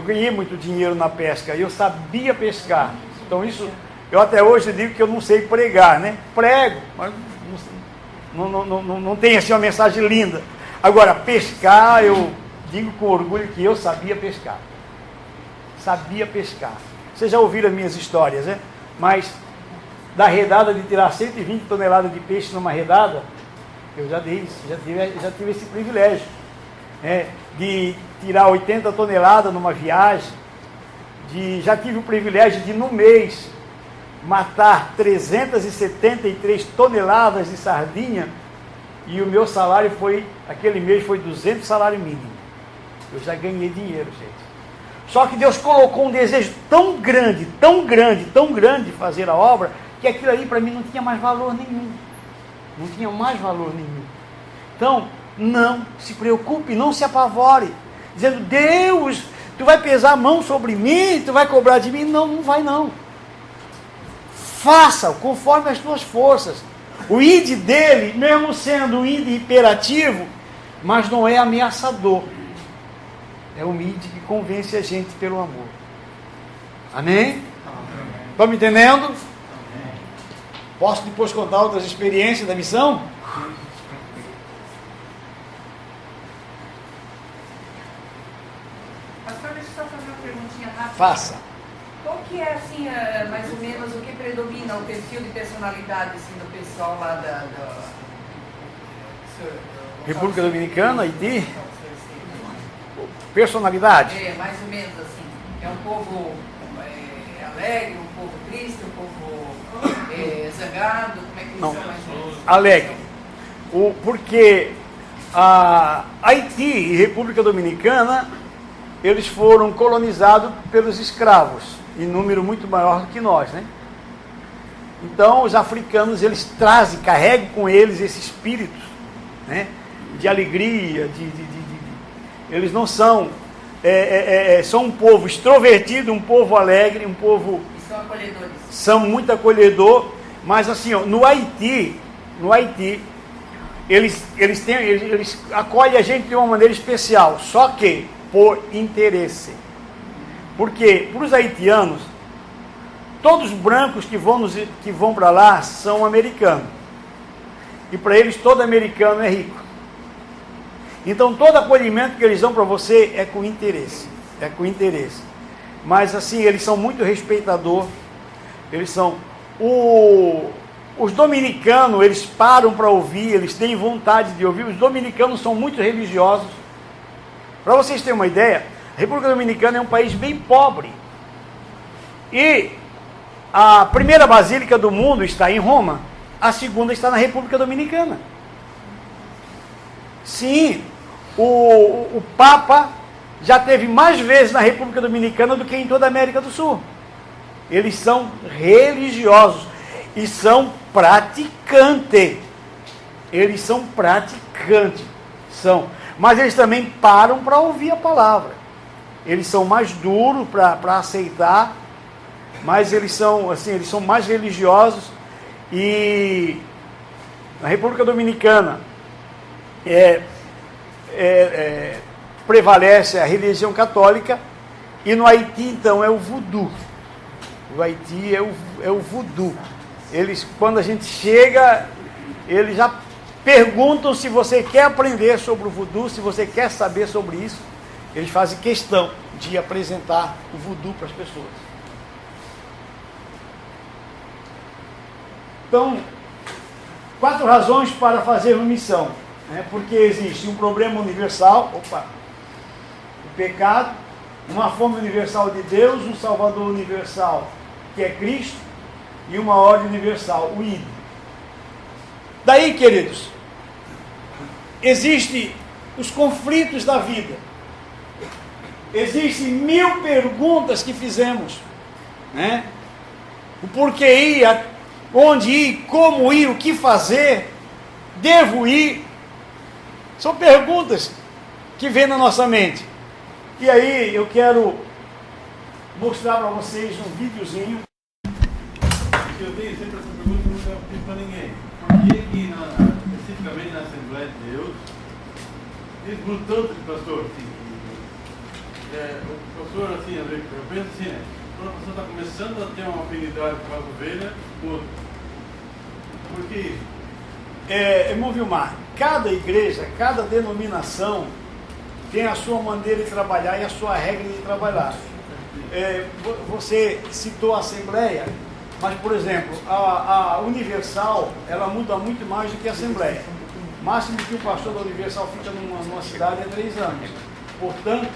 ganhei muito dinheiro na pesca, e eu sabia pescar. Então isso, eu até hoje digo que eu não sei pregar, né? Prego, mas não tem assim uma mensagem linda. Agora, pescar, eu digo com orgulho que eu sabia pescar. Vocês já ouviram as minhas histórias, né? Mas da redada de tirar 120 toneladas de peixe numa redada, eu já tive esse privilégio, de tirar 80 toneladas numa viagem, já tive o privilégio de, no mês, matar 373 toneladas de sardinha, e o meu salário aquele mês foi 200 salário mínimo. Eu já ganhei dinheiro, gente. Só que Deus colocou um desejo tão grande de fazer a obra, que aquilo ali para mim não tinha mais valor nenhum. Então, não se preocupe, não se apavore, dizendo, Deus, tu vai pesar a mão sobre mim, tu vai cobrar de mim. Não vai não. Faça conforme as tuas forças. O id dele, mesmo sendo um id imperativo, mas não é ameaçador. É um id que convence a gente pelo amor. Amém? Estão me entendendo? Posso depois contar outras experiências da missão? Pastor, deixa eu só fazer uma perguntinha rápida. Faça. Qual que é, assim, mais ou menos, o que predomina o perfil de personalidade, assim, do pessoal lá da República Dominicana, Haiti? Personalidade? É, mais ou menos assim. É um povo alegre, um povo triste, um povo zangado, como é que eles Não. são mais ou menos? Alegre. Porque a Haiti e República Dominicana, eles foram colonizados pelos escravos, em número muito maior do que nós, né? Então, os africanos, eles trazem, carregam com eles esse espírito, né, de alegria, eles não são, são um povo extrovertido, um povo alegre, um povo... E são acolhedores. São muito acolhedor, mas assim, ó, no Haiti, eles acolhem a gente de uma maneira especial, só que por interesse. Porque para os haitianos, todos os brancos que vão para lá são americanos. E para eles todo americano é rico. Então todo acolhimento que eles dão para você é com interesse. É com interesse. Mas assim, eles são muito respeitadores. Eles são... Os dominicanos, eles param para ouvir, eles têm vontade de ouvir. Os dominicanos são muito religiosos. Para vocês terem uma ideia, a República Dominicana é um país bem pobre. E a primeira basílica do mundo está em Roma, a segunda está na República Dominicana. Sim, o Papa já teve mais vezes na República Dominicana do que em toda a América do Sul. Eles são religiosos e são praticantes. Eles são praticantes. Mas eles também param para ouvir a palavra. Eles são mais duros para aceitar, mas eles são mais religiosos. E na República Dominicana prevalece a religião católica, e no Haiti, então, é o voodoo. O Haiti é o voodoo. Quando a gente chega, eles já perguntam se você quer aprender sobre o voodoo, se você quer saber sobre isso. Eles fazem questão de apresentar o voodoo para as pessoas. Então, 4 razões para fazer uma missão. Porque existe um problema universal, o pecado, uma fome universal de Deus, um Salvador universal, que é Cristo, e uma ordem universal, o ID. Daí, queridos, existem os conflitos da vida. Existem 1000 perguntas que fizemos, né? O porquê ir, onde ir, como ir, o que fazer, devo ir. São perguntas que vêm na nossa mente. E aí eu quero mostrar para vocês um videozinho. Eu tenho sempre essa pergunta que nunca fiz para ninguém. Por que especificamente na Assembleia de Deus, eles mudam tanto de pastor? O pastor, assim, eu penso assim, né? Quando a pessoa está começando a ter uma afinidade com a ovelha, muda. Por que isso? Irmão Vilmar, cada igreja, cada denominação tem a sua maneira de trabalhar e a sua regra de trabalhar. Você citou a Assembleia, mas, por exemplo, a Universal, ela muda muito mais do que a Assembleia. O máximo que o pastor da Universal fica numa cidade é 3 anos. Portanto,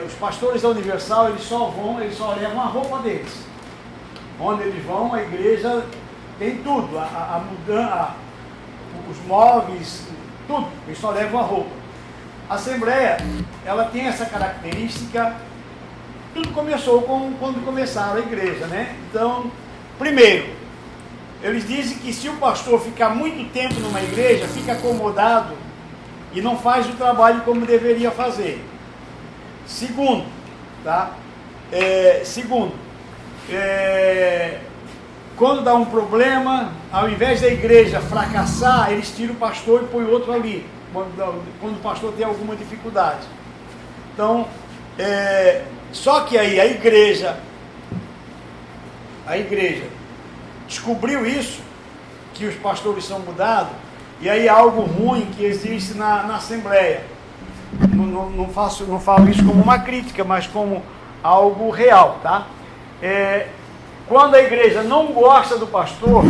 os pastores da Universal, eles só levam a roupa deles. Onde eles vão, a igreja tem tudo, a mudança, os móveis, tudo, eles só levam a roupa. A Assembleia, ela tem essa característica. Tudo começou quando começaram a igreja, né? Então, primeiro, eles dizem que se o pastor ficar muito tempo numa igreja, fica acomodado e não faz o trabalho como deveria fazer. Segundo, tá? Quando dá um problema, ao invés da igreja fracassar, eles tiram o pastor e põem outro ali, quando o pastor tem alguma dificuldade. Então, só que aí a igreja a igreja descobriu isso, que os pastores são mudados, e aí algo ruim que existe na Assembleia. Não falo isso como uma crítica, mas como algo real, tá? Quando a igreja não gosta do pastor,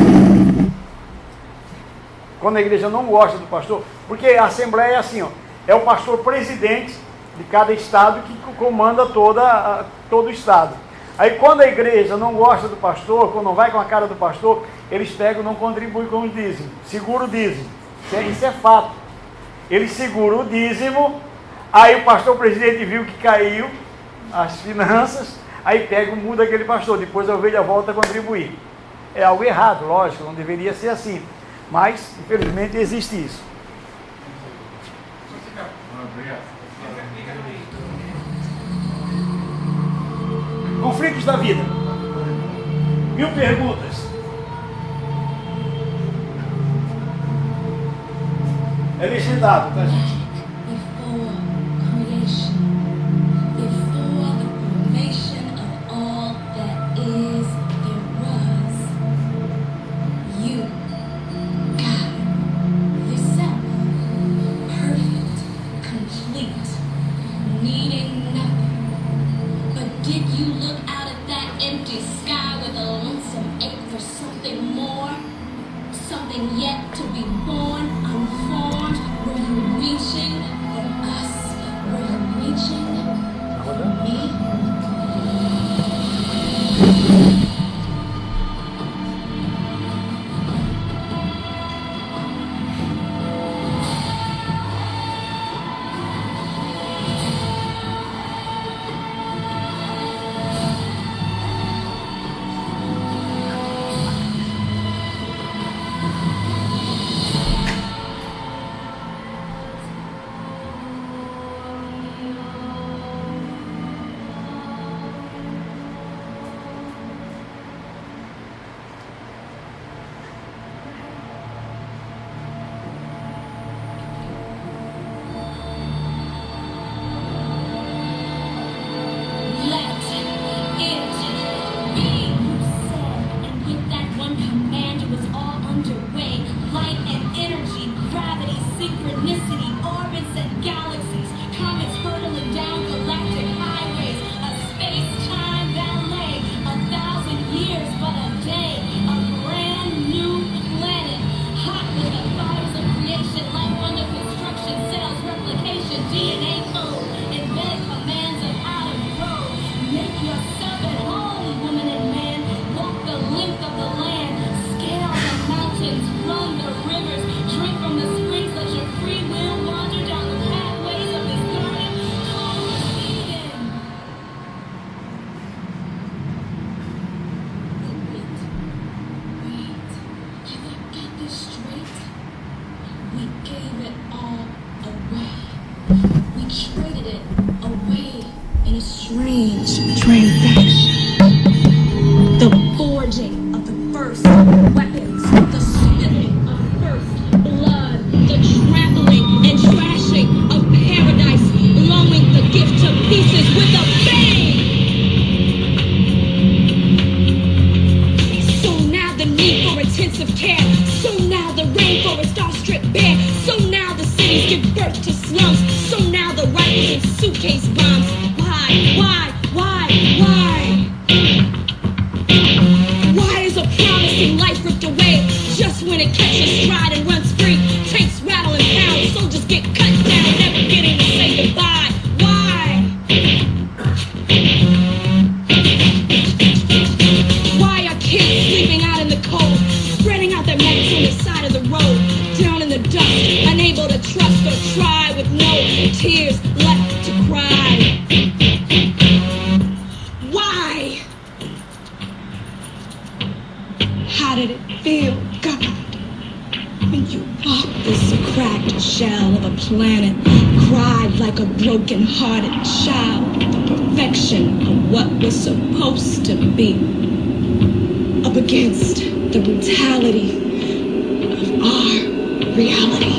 porque a Assembleia é assim, ó, é o pastor presidente de cada estado que comanda todo o estado. Aí quando a igreja não gosta do pastor, quando não vai com a cara do pastor, eles pegam e não contribuem com o dízimo, segura o dízimo, isso é fato. Eles seguram o dízimo, aí o pastor presidente viu que caiu as finanças, aí pega e muda aquele pastor, depois a ovelha volta a contribuir. É algo errado, lógico, não deveria ser assim, mas infelizmente existe isso. Obrigado. Conflitos da vida. 1000 perguntas. É legendado, tá, gente? Before creation, before the formation of all that is, there was you, God, yourself, perfect, complete, needing nothing. But did you look out at that empty sky with a lonesome ache for something more? Something yet to be born, unformed? Were you reaching for us? Were you reaching for me? Synchronicity, orbits and galaxies, comets hurtling down galactic highways, a space-time ballet, 1,000 years but a day, a brand new planet, hot with the fires of creation, life under construction, cells, replication, DNA code, embedded commands of how to grow. Make yourself at home, woman and man, walk the length of the land, scale the mountains, run the rivers, drink from the springs, let your free will wander down the pathways of this garden called Eden. Wait, have I got this straight? We gave it all away. We traded it away in a strange transaction. The forging of the first weapons, the spilling of first blood, the trampling and trashing of paradise, blowing the gift to pieces with a bang. So now the need for intensive care, so now the rainforest all stripped bare, so now the cities give birth to slums, so now the rifles and suitcase bombs. Why? Why is a promising life ripped away just when it catches stride and runs free? Tanks rattle and pound, soldiers get cut down, never getting to say goodbye. Why are kids sleeping out in the cold, spreading out their necks on the side of the road, down in the dust, unable to trust or try, with no tears left to cry? Why? How did it feel, God, when you walked this cracked shell of a planet, cried like a broken-hearted child, the perfection of what was supposed to be, up against the brutality of our reality?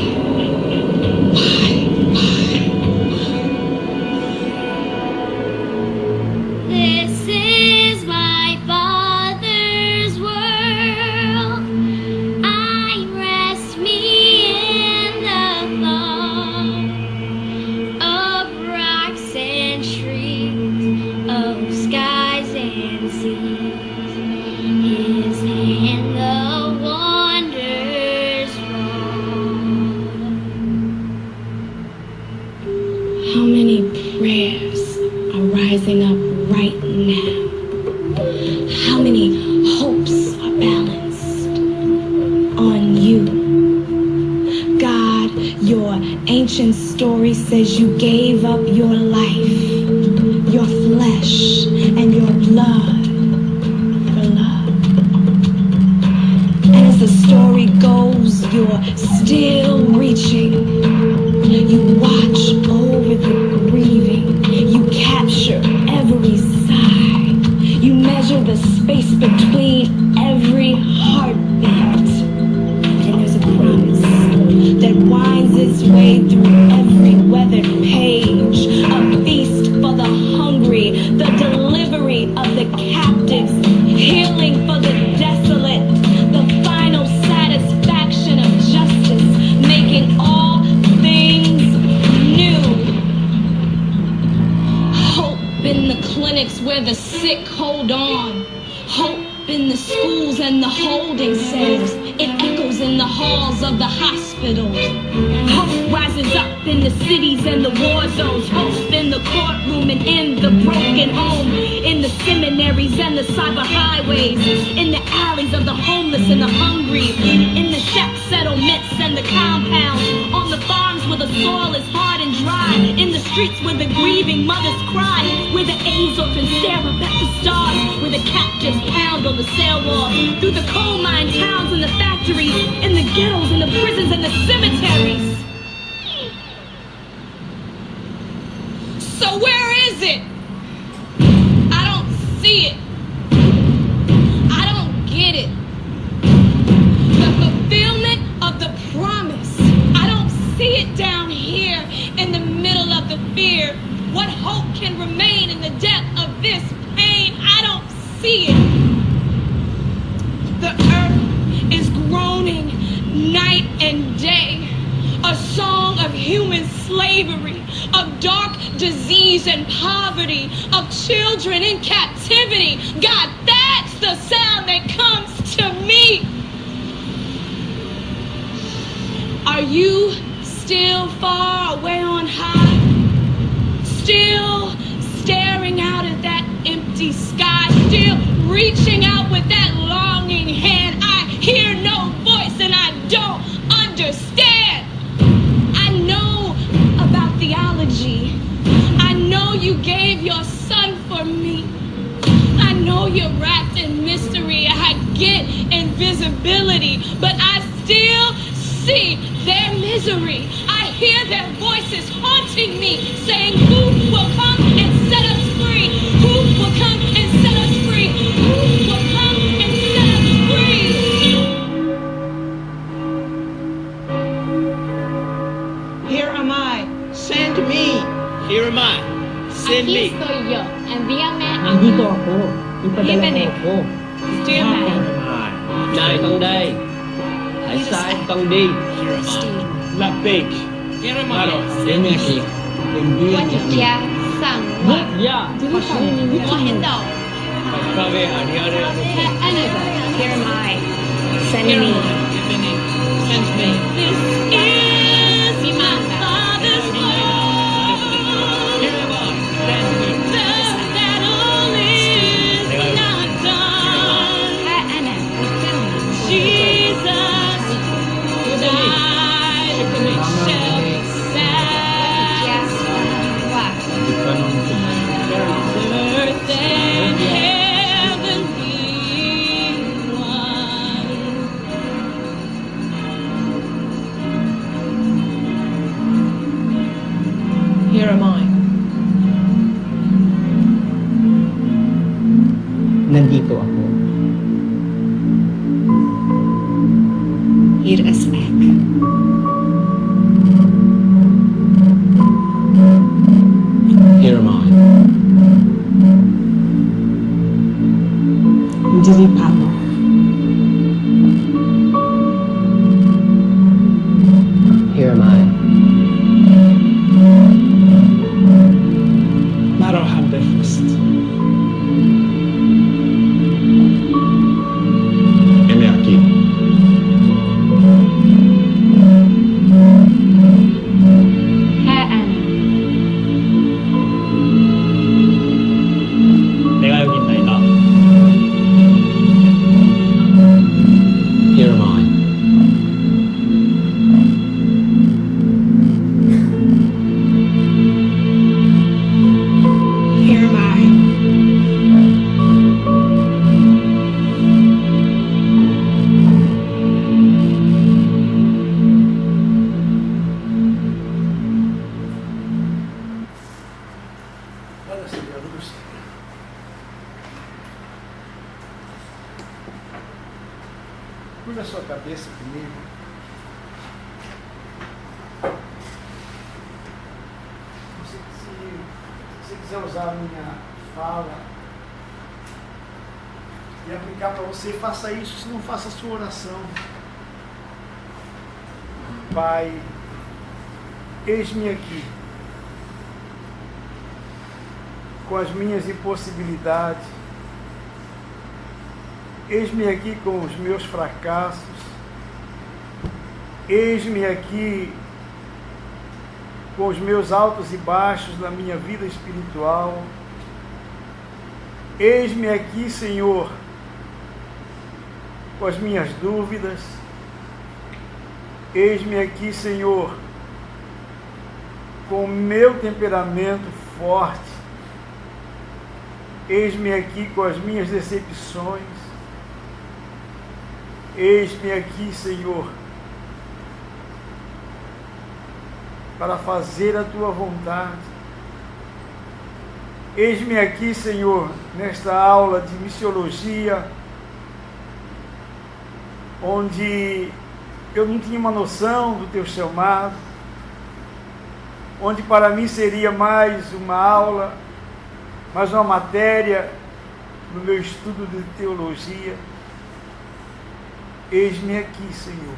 Why? This is my father. rising up right now? How many hopes are balanced on you? God, your ancient story says you gave up your life, your flesh, and your blood for love. And as the story goes, you're still reaching. You watch over the grieving. You capture every sigh. You measure the space between every heartbeat. And there's a promise that winds its way through every weathered page. A feast for the hungry, the delivery of the captives, healing for the desolate, the final satisfaction of justice, making all things new. Hope in the clinics where the sick hold on. Hope in the schools and the holding cells. It echoes in the halls of the hospitals. Hope rises up in the cities and the war zones. Hope in the courtroom and in the broken home. In the seminaries and the cyber highways. In the alleys of the homeless and the hungry. In the shack settlements and the compounds. On the farms where the soil is hard and dry. In the streets where the grieving mothers cry. Where the AIDS orphans stare up at the stars. Where the captives pound on the cell walls. Through the coal mine towns and the factories. In the ghettos and the prisons and the cemeteries. So where is it? I don't see it. I don't get it. The fulfillment of the promise. I don't see it down here in the middle of the fear. What hope can remain in the depth of this pain? I don't see it. The earth is groaning night and day. A song of human slavery, of dark disease and poverty, of children in captivity. God, that's the sound that comes to me. Are you still far away on high? Still staring out at that empty sky? Still reaching out with that longing hand? I hear no voice and I don't understand. I know about theology. I know you gave your son for me. I know you're wrapped in mystery. I get invisibility, but I still see their misery. I hear their voices haunting me, saying, who will come and set us free? Who will come and set us free? Who will come and set us free? Here am I, send me. Here am I. Send Aquí me. estoy yo. Envíame a Nandito ako. Ipadala mo ako. Here am I. Narito day. Hãy sai con đi. Here am I. La page. Here am Claro. I. Đến nhà chị. Đừng ghi nhà chị. Mất dạ.我很懂。 Kave Haniare. Here am I. Send Here me. am I. Send me. This is my Father's world. Here am I. Send me. The battle is not done. Jesus died to shed earth and heaven being one. Here am I. Nandito ako. Hier is ek. Here am I. Dili Papa. Here am I. Marohan Befest. Heme aqui. Här är ni. Pode acender a luz. Curva a sua cabeça comigo. Se você quiser usar a minha fala e aplicar para você, faça isso, se não faça a sua oração. Pai, eis-me aqui, com as minhas impossibilidades, eis-me aqui com os meus fracassos, eis-me aqui com os meus altos e baixos na minha vida espiritual, eis-me aqui, Senhor, com as minhas dúvidas, eis-me aqui, Senhor, com o meu temperamento forte, eis-me aqui com as minhas decepções, eis-me aqui, Senhor, para fazer a Tua vontade. Eis-me aqui, Senhor, nesta aula de missiologia, onde eu não tinha uma noção do Teu chamado, onde para mim seria mais uma aula, mais uma matéria no meu estudo de teologia. Eis-me aqui, Senhor.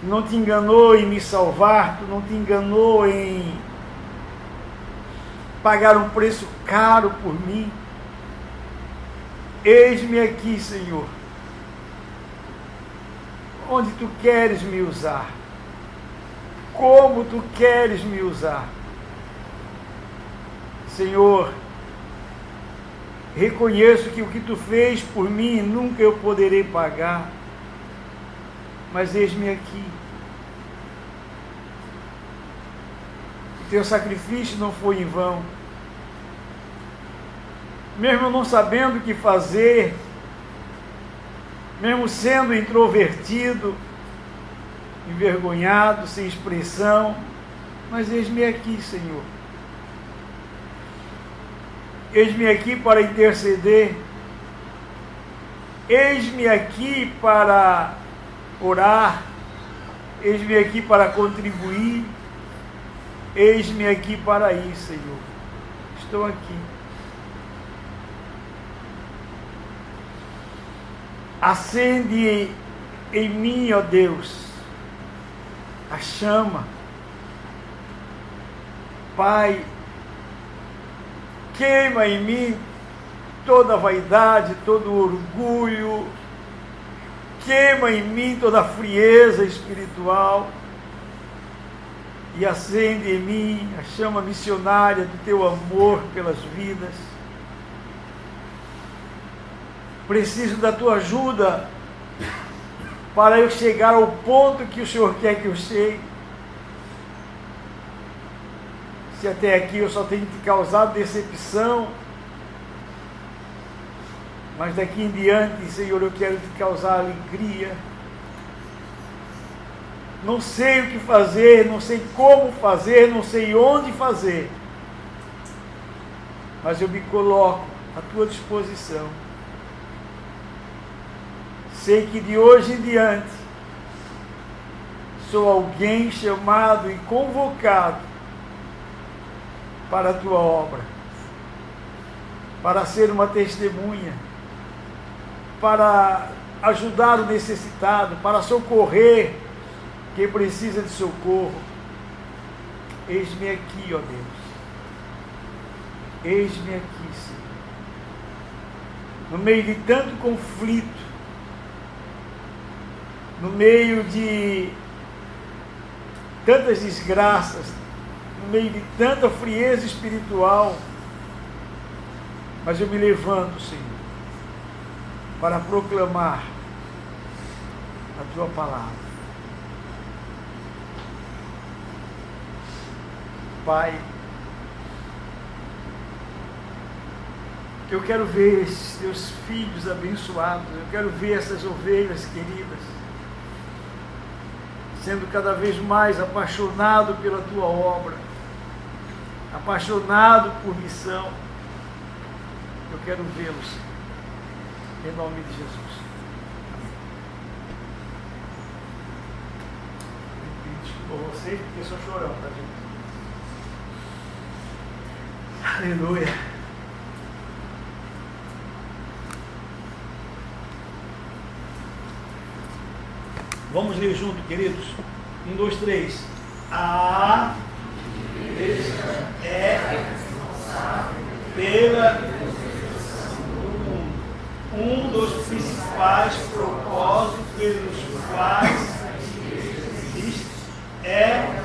Não te enganou em me salvar, Tu não te enganou em pagar um preço caro por mim. Eis-me aqui, Senhor, onde Tu queres me usar, como Tu queres me usar. Senhor, reconheço que o que Tu fez por mim nunca eu poderei pagar, mas eis-me aqui. O Teu sacrifício não foi em vão. Mesmo não sabendo o que fazer, mesmo sendo introvertido, envergonhado, sem expressão, mas eis-me aqui, Senhor. Eis-me aqui para interceder, eis-me aqui para orar, eis-me aqui para contribuir, eis-me aqui para ir, Senhor. Estou aqui. Acende em mim, ó Deus, a chama. Pai, queima em mim toda a vaidade, todo o orgulho, queima em mim toda a frieza espiritual e acende em mim a chama missionária do Teu amor pelas vidas. Preciso da Tua ajuda para eu chegar ao ponto que o Senhor quer que eu chegue. Se até aqui eu só tenho te causado decepção, mas daqui em diante, Senhor, eu quero te causar alegria. Não sei o que fazer, não sei como fazer, não sei onde fazer, mas eu me coloco à Tua disposição. Sei que de hoje em diante sou alguém chamado e convocado para a Tua obra, para ser uma testemunha, para ajudar o necessitado, para socorrer quem precisa de socorro. Eis-me aqui, ó Deus. Eis-me aqui, Senhor. No meio de tanto conflito, no meio de tantas desgraças, no meio de tanta frieza espiritual, mas eu me levanto, Senhor, para proclamar a Tua palavra. Pai, eu quero ver esses Teus filhos abençoados, eu quero ver essas ovelhas queridas sendo cada vez mais apaixonado pela Tua obra, apaixonado por missão. Eu quero vê-los, em nome de Jesus. Por vocês, porque eu sou chorão, tá, gente? Aleluia. Vamos ler junto, queridos? 1, 2, 3. A igreja é pela um dos principais propósitos pelos quais existe é.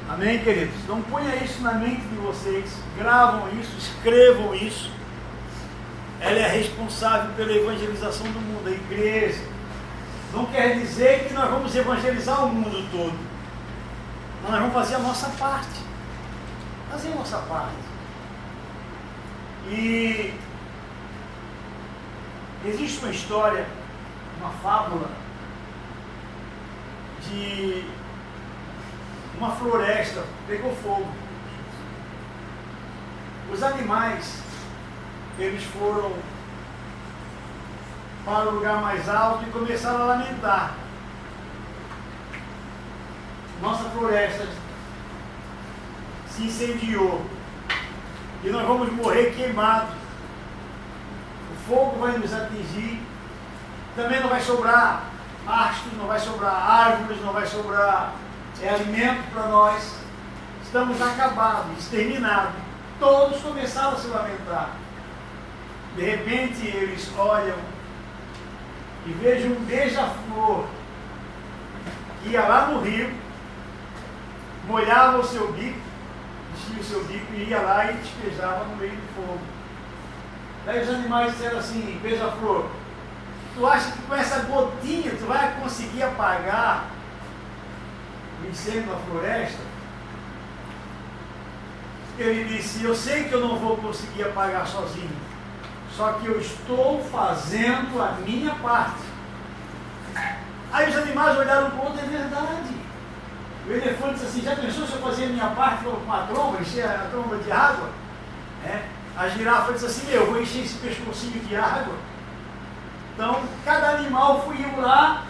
Amém, queridos? Então ponha isso na mente de vocês, gravam isso, escrevam isso. Ela é responsável pela evangelização do mundo, a igreja. Não quer dizer que nós vamos evangelizar o mundo todo. Mas nós vamos fazer a nossa parte. Fazer a nossa parte. E existe uma história, uma fábula de uma floresta pegou fogo. Os animais, eles foram para o lugar mais alto e começaram a lamentar. Nossa floresta se incendiou e nós vamos morrer queimados. O fogo vai nos atingir. Também não vai sobrar pastos, não vai sobrar árvores, não vai sobrar alimento para nós. Estamos acabados, exterminados. Todos começaram a se lamentar. De repente eles olham e vejam um beija-flor que ia lá no rio, molhava o seu bico, enchia o seu bico e ia lá e despejava no meio do fogo. Daí os animais disseram assim: beija-flor, tu acha que com essa gotinha tu vai conseguir apagar o incêndio na floresta? Ele disse: eu sei que eu não vou conseguir apagar sozinho, só que eu estou fazendo a minha parte. Aí os animais olharam para o outro: é verdade. O elefante disse assim: já pensou se eu fazia a minha parte com a tromba, encher a tromba de água? A girafa disse assim: eu vou encher esse pescocinho de água. Então, cada animal ia lá,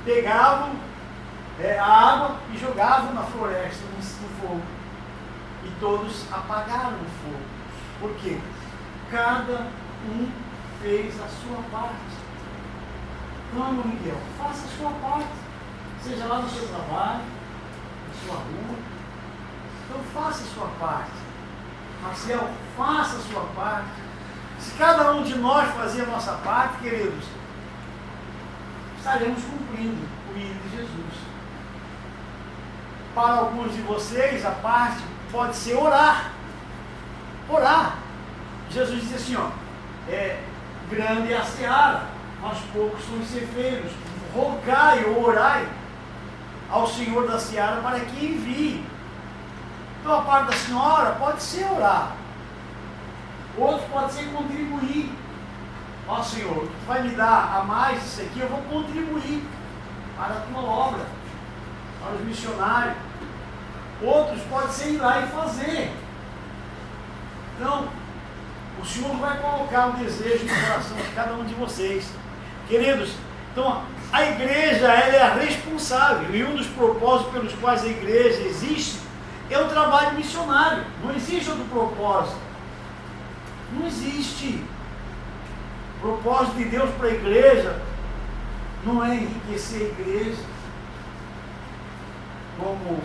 pegavam a água e jogavam na floresta, no fogo. E todos apagaram o fogo. Por quê? Cada um fez a sua parte. Vamos, Miguel, faça a sua parte. Seja lá no seu trabalho, na sua rua. Então faça a sua parte. Marcel, faça a sua parte. Se cada um de nós fazer a nossa parte, queridos, estaremos cumprindo o hino de Jesus. Para alguns de vocês, a parte pode ser orar. Orar. Jesus disse assim, grande é a seara, mas poucos são os ceifeiros. Rogai ou orai ao Senhor da seara para que envie. Então a parte da senhora pode ser orar. Outro pode ser contribuir. Ó Senhor, tu vai me dar a mais isso aqui, eu vou contribuir para a tua obra, para os missionários. Outros pode ser ir lá e fazer. Então, o Senhor vai colocar um desejo no coração de cada um de vocês. Queridos, então a igreja ela é a responsável. E um dos propósitos pelos quais a igreja existe é o trabalho missionário. Não existe outro propósito. Não existe. O propósito de Deus para a igreja não é enriquecer a igreja, como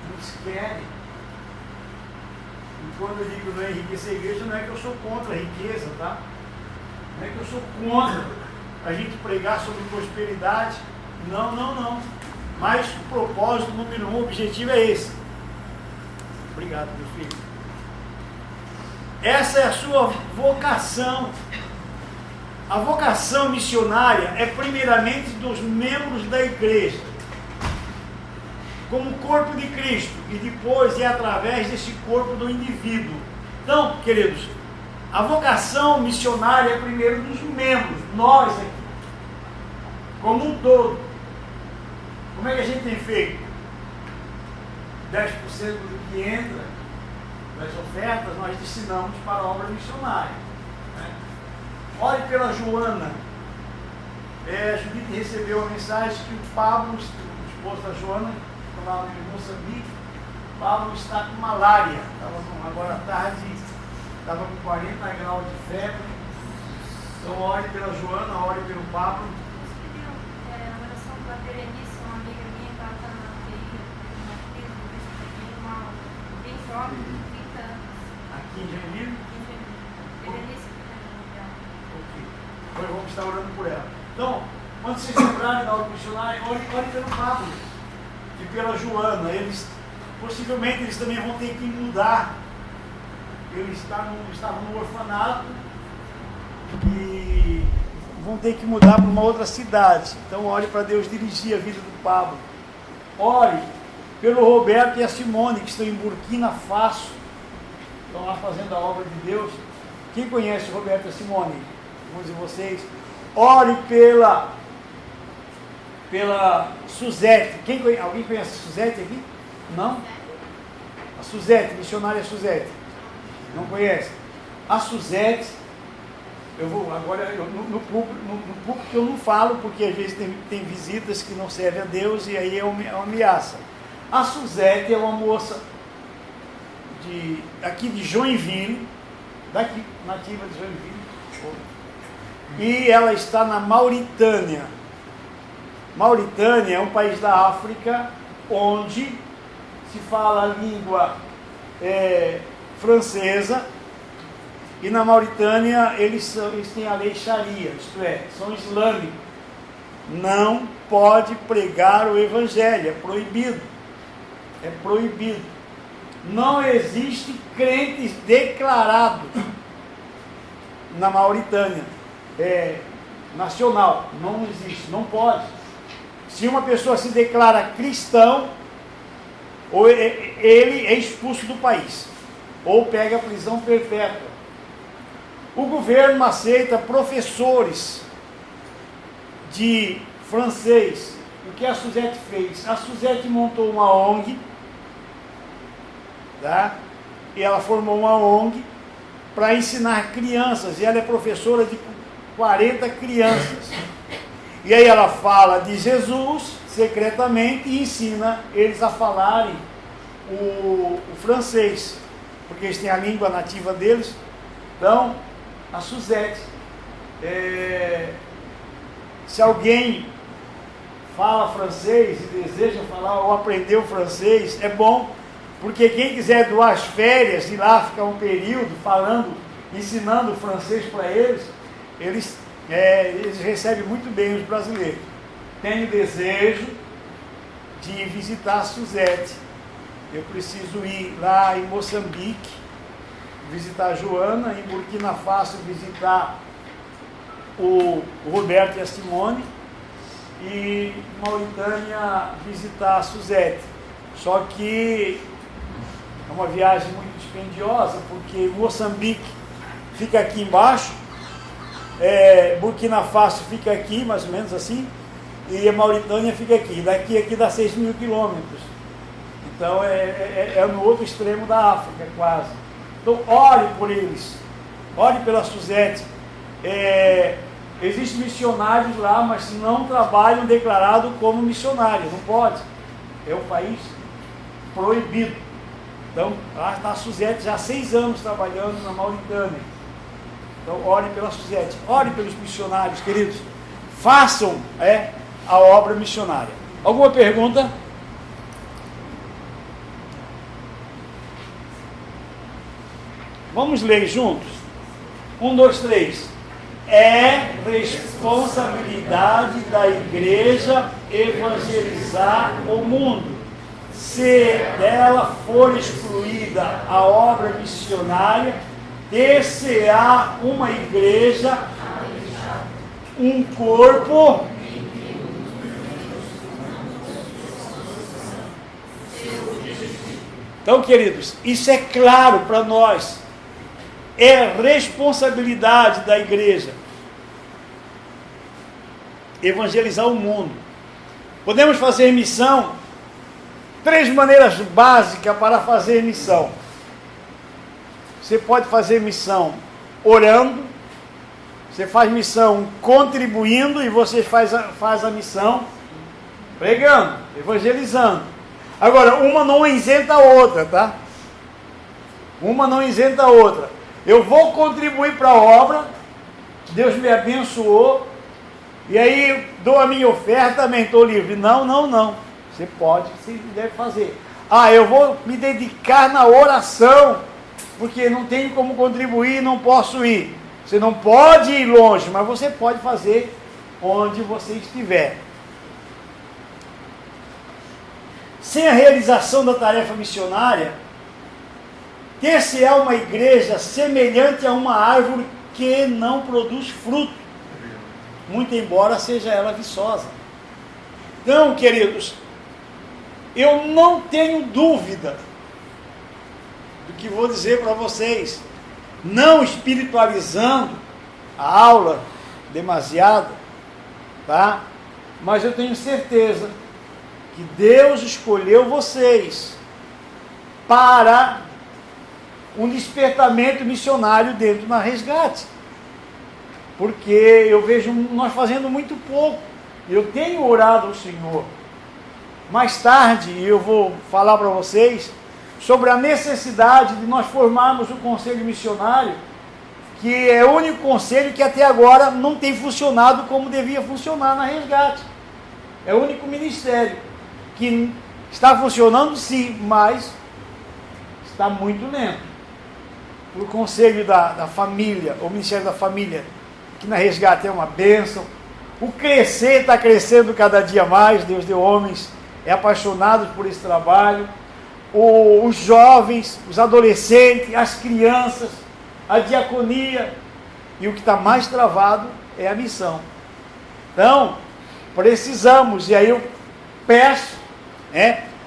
muitos querem. E quando eu digo não é enriquecer a igreja, não é que eu sou contra a riqueza, tá? Não é que eu sou contra a gente pregar sobre prosperidade. Não. Mas o propósito número 1, o objetivo é esse. Obrigado, meu filho. Essa é a sua vocação. A vocação missionária é primeiramente dos membros da igreja, como corpo de Cristo, e depois é através desse corpo do indivíduo. Então, queridos, a vocação missionária é primeiro dos membros, nós aqui, como um todo. Como é que a gente tem feito? 10% do que entra das ofertas nós destinamos para a obra missionária. Né? Ore pela Joana. A Judite recebeu a mensagem que o Pablo, o esposo da Joana, lá em Moçambique, Pablo está com malária. Agora à tarde, estava com 40 graus de febre. Então ore pela Joana, ore pelo Pablo. Você pediu a oração para a Berenice, uma amiga minha que está na UTI, uma crise do vestibular, bem jovem, 30 anos. Aqui em Joinville? Berenice, que está no lugar. Ok. Nós vamos estar orando por ela. Então, quando vocês lembrarem da obra missionária, ore pelo Pablo e pela Joana. Possivelmente eles também vão ter que mudar. Eles estavam no orfanato e vão ter que mudar para uma outra cidade. Então ore para Deus dirigir a vida do Pablo. Ore pelo Roberto e a Simone, que estão em Burkina Faso. Estão lá fazendo a obra de Deus. Quem conhece o Roberto e a Simone? Alguns de vocês. Ore pela Suzete. Alguém conhece a Suzete aqui? Não? A Suzete, missionária Suzete. Não conhece? A Suzete, eu vou agora, no público eu não falo, porque às vezes tem visitas que não servem a Deus e aí é uma ameaça. A Suzete é uma moça aqui de Joinville, daqui, nativa de Joinville, e ela está na Mauritânia. Mauritânia é um país da África onde se fala a língua francesa, e na Mauritânia eles têm a lei Sharia, isto é, são islâmicos. Não pode pregar o evangelho, é proibido. É proibido. Não existe crentes declarados na Mauritânia. Nacional, não existe, não pode. Se uma pessoa se declara cristão, ou ele é expulso do país, ou pega a prisão perpétua. O governo aceita professores de francês. O que a Suzete fez? A Suzete montou uma ONG, tá? E ela formou uma ONG para ensinar crianças, e ela é professora de 40 crianças. E aí ela fala de Jesus secretamente e ensina eles a falarem o francês, porque eles têm a língua nativa deles. Então, a Suzete, se alguém fala francês e deseja falar ou aprender o francês, é bom, porque quem quiser doar as férias, ir lá ficar um período falando, ensinando o francês para eles, eles recebem muito bem os brasileiros. Tenho desejo de visitar a Suzete. Eu preciso ir lá em Moçambique, visitar a Joana, em Burkina Faso visitar o Roberto e a Simone, e em Mauritânia visitar a Suzete. Só que é uma viagem muito dispendiosa, porque Moçambique fica aqui embaixo, Burkina Faso fica aqui, mais ou menos assim, e a Mauritânia fica aqui. Daqui dá 6.000 quilômetros. Então é no outro extremo da África, quase. Então ore por eles, ore pela Suzete. Existem missionários lá, mas não trabalham declarado como missionário, não pode. É um país proibido. Então lá está a Suzete já há 6 anos trabalhando na Mauritânia. Então ore pela Suzete, ore pelos missionários, queridos. Façam a obra missionária. Alguma pergunta? Vamos ler juntos? 1, 2, 3. É responsabilidade da igreja evangelizar o mundo. Se dela for excluída a obra missionária, ter-se-á uma igreja, um corpo, então, queridos, isso é claro para nós. É responsabilidade da igreja evangelizar o mundo. Podemos fazer missão, 3 maneiras básicas para fazer missão. Você pode fazer missão orando, você faz missão contribuindo e você faz a missão pregando, evangelizando. Agora, uma não isenta a outra, tá? Uma não isenta a outra. Eu vou contribuir para a obra, Deus me abençoou, e aí dou a minha oferta, também estou livre. Não. Você pode, você deve fazer. Eu vou me dedicar na oração, porque não tenho como contribuir, não posso ir. Você não pode ir longe, mas você pode fazer onde você estiver. Sem a realização da tarefa missionária, ter-se-á uma igreja semelhante a uma árvore que não produz fruto, muito embora seja ela viçosa. Então, queridos, eu não tenho dúvida do que vou dizer para vocês, não espiritualizando a aula demasiado, tá? Mas eu tenho certeza que Deus escolheu vocês para um despertamento missionário dentro da Resgate, porque eu vejo nós fazendo muito pouco. Eu tenho orado ao Senhor. Mais tarde eu vou falar para vocês sobre a necessidade de nós formarmos um conselho missionário, que é o único conselho que até agora não tem funcionado como devia funcionar na Resgate. É o único ministério que está funcionando sim, mas está muito lento. O conselho da família, o Ministério da Família, que na Resgate é uma bênção. O crescer está crescendo cada dia mais. Deus deu homens apaixonados por esse trabalho. Os jovens, os adolescentes, as crianças, a diaconia. E o que está mais travado é a missão. Então, precisamos, e aí eu peço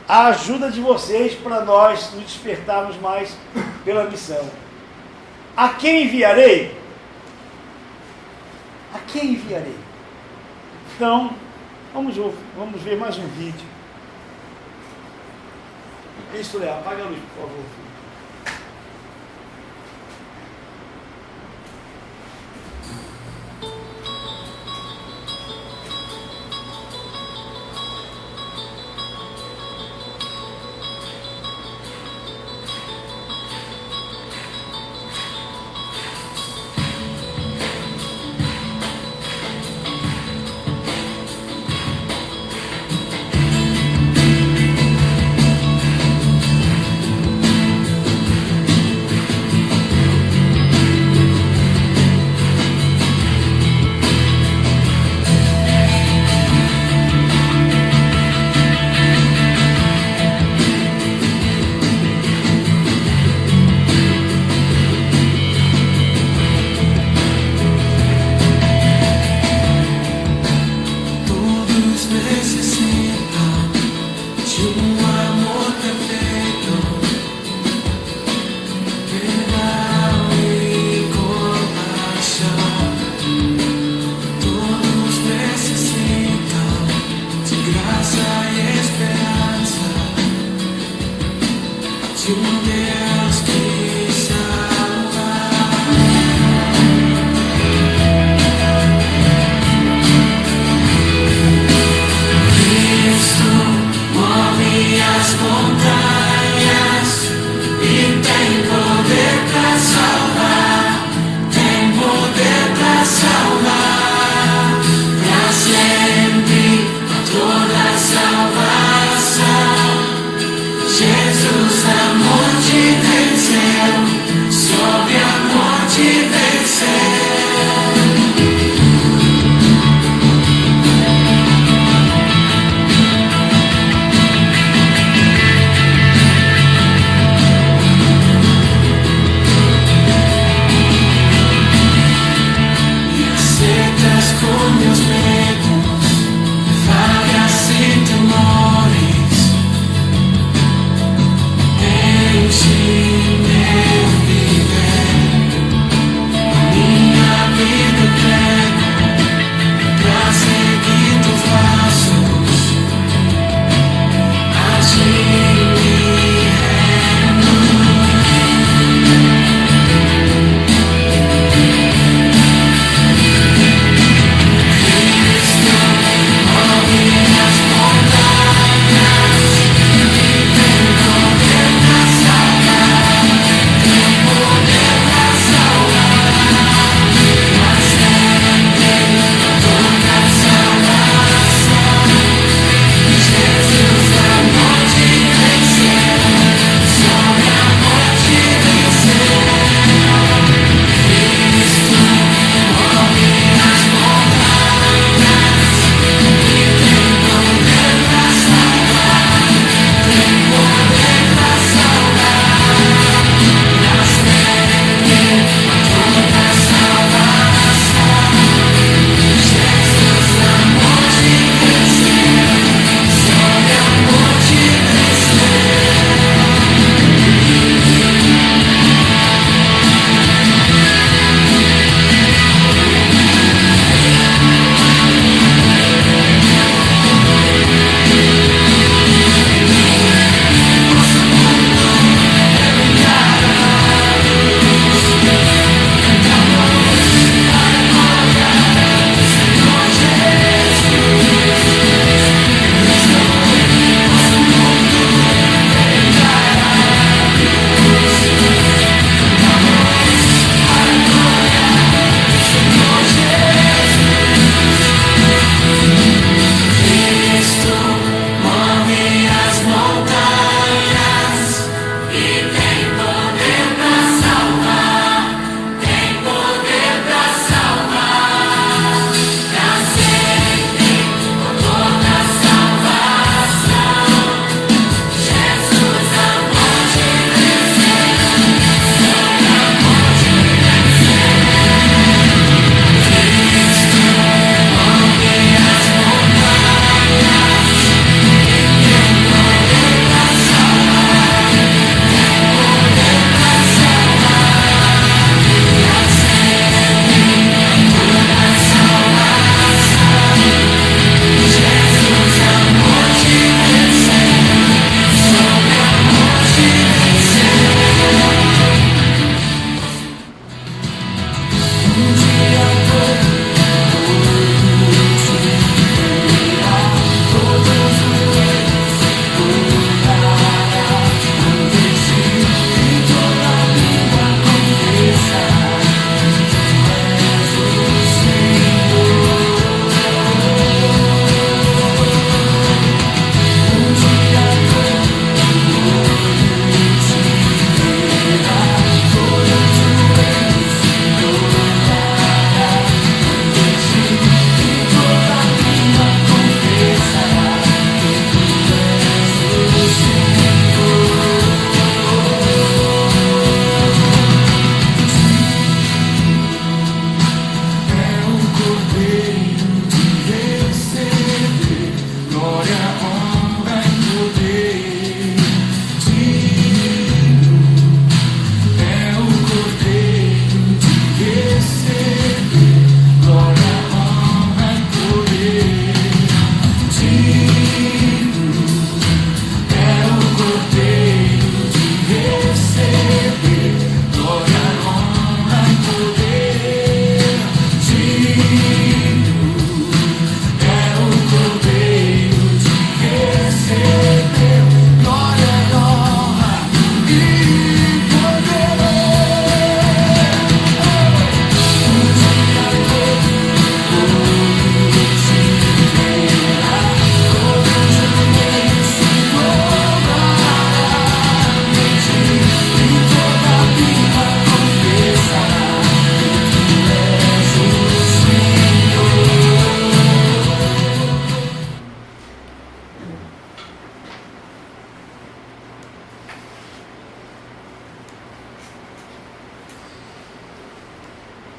a ajuda de vocês para nós nos despertarmos mais pela missão. A quem enviarei? A quem enviarei? Então, vamos ver mais um vídeo. Isso, Léo, apaga a luz, por favor.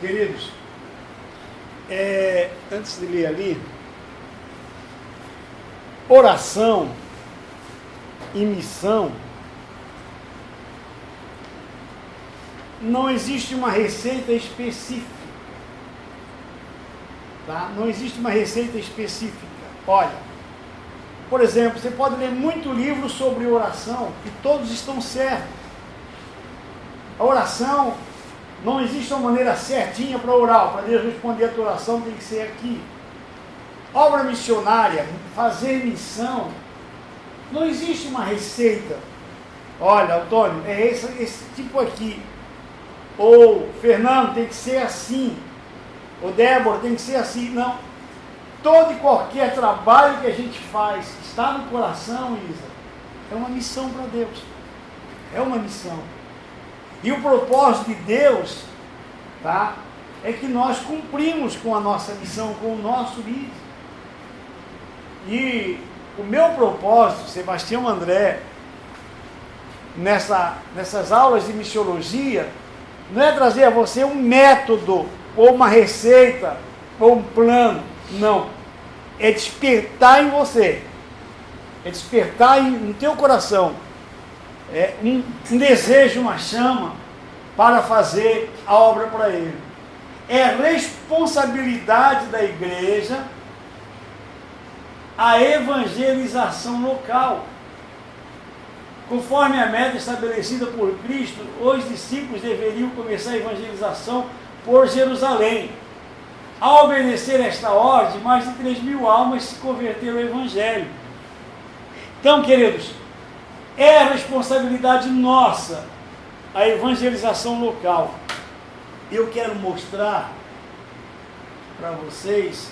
Queridos, antes de ler ali, oração e missão, não existe uma receita específica, tá? Não existe uma receita específica. Olha, por exemplo, você pode ler muito livro sobre oração e todos estão certos. A oração, não existe uma maneira certinha para orar. Para Deus responder a tua oração tem que ser aqui. Obra missionária, fazer missão, não existe uma receita. Olha, Antônio, é esse tipo aqui. Ou Fernando, tem que ser assim. Ou Débora, tem que ser assim. Não. Todo e qualquer trabalho que a gente faz, está no coração, Isa, é uma missão para Deus. É uma missão. E o propósito de Deus, tá, é que nós cumprimos com a nossa missão, com o nosso líder. E o meu propósito, Sebastião André, nessas aulas de missiologia, não é trazer a você um método, ou uma receita, ou um plano. Não. É despertar em você. É despertar no teu coração. É um desejo, uma chama para fazer a obra para Ele. É responsabilidade da igreja a evangelização local. Conforme a meta estabelecida por Cristo, os discípulos deveriam começar a evangelização por Jerusalém. Ao obedecer esta ordem, mais de 3.000 almas se converteram ao Evangelho. Então, queridos, é responsabilidade nossa a evangelização local. Eu quero mostrar para vocês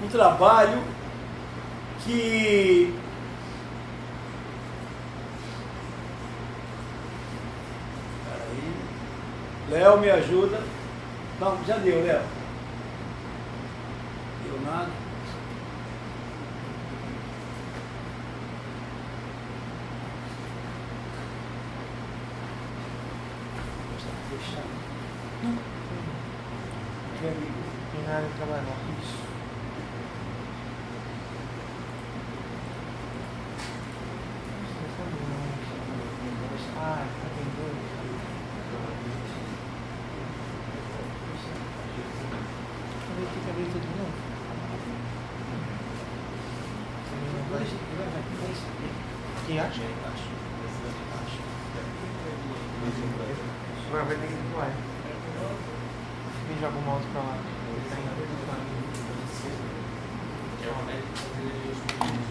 um trabalho que Léo, me ajuda. Não, já deu, Léo. Deu nada. Está fechado. Não. Tem nada de trabalhar. Isso. Aqui acha? Agora vai ter que voar. Me joga o mouse pra lá. É uma média de fazer os meninos.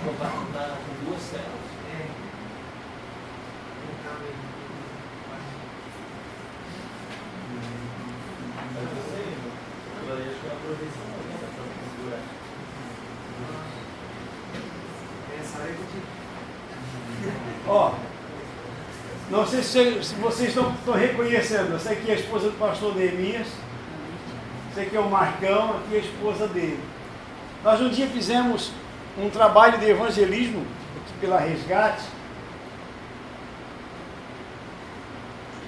Com duas telas. Ó, não sei se vocês estão reconhecendo. Essa aqui é a esposa do pastor Neemias. Esse aqui é o Marcão, aqui é a esposa dele. Nós um dia fizemos um trabalho de evangelismo aqui pela Resgate.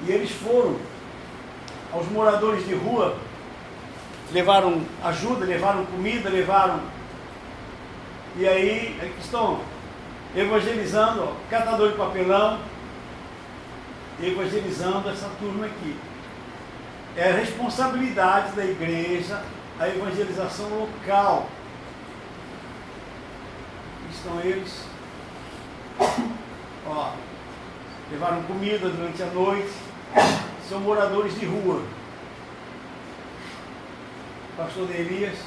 E eles foram aos moradores de rua, levaram ajuda, levaram comida, levaram... E aí, aqui estão evangelizando, ó, catador de papelão, evangelizando essa turma aqui. É a responsabilidade da igreja a evangelização local. Aqui estão eles. Ó, levaram comida durante a noite. São moradores de rua. Pastor Elias.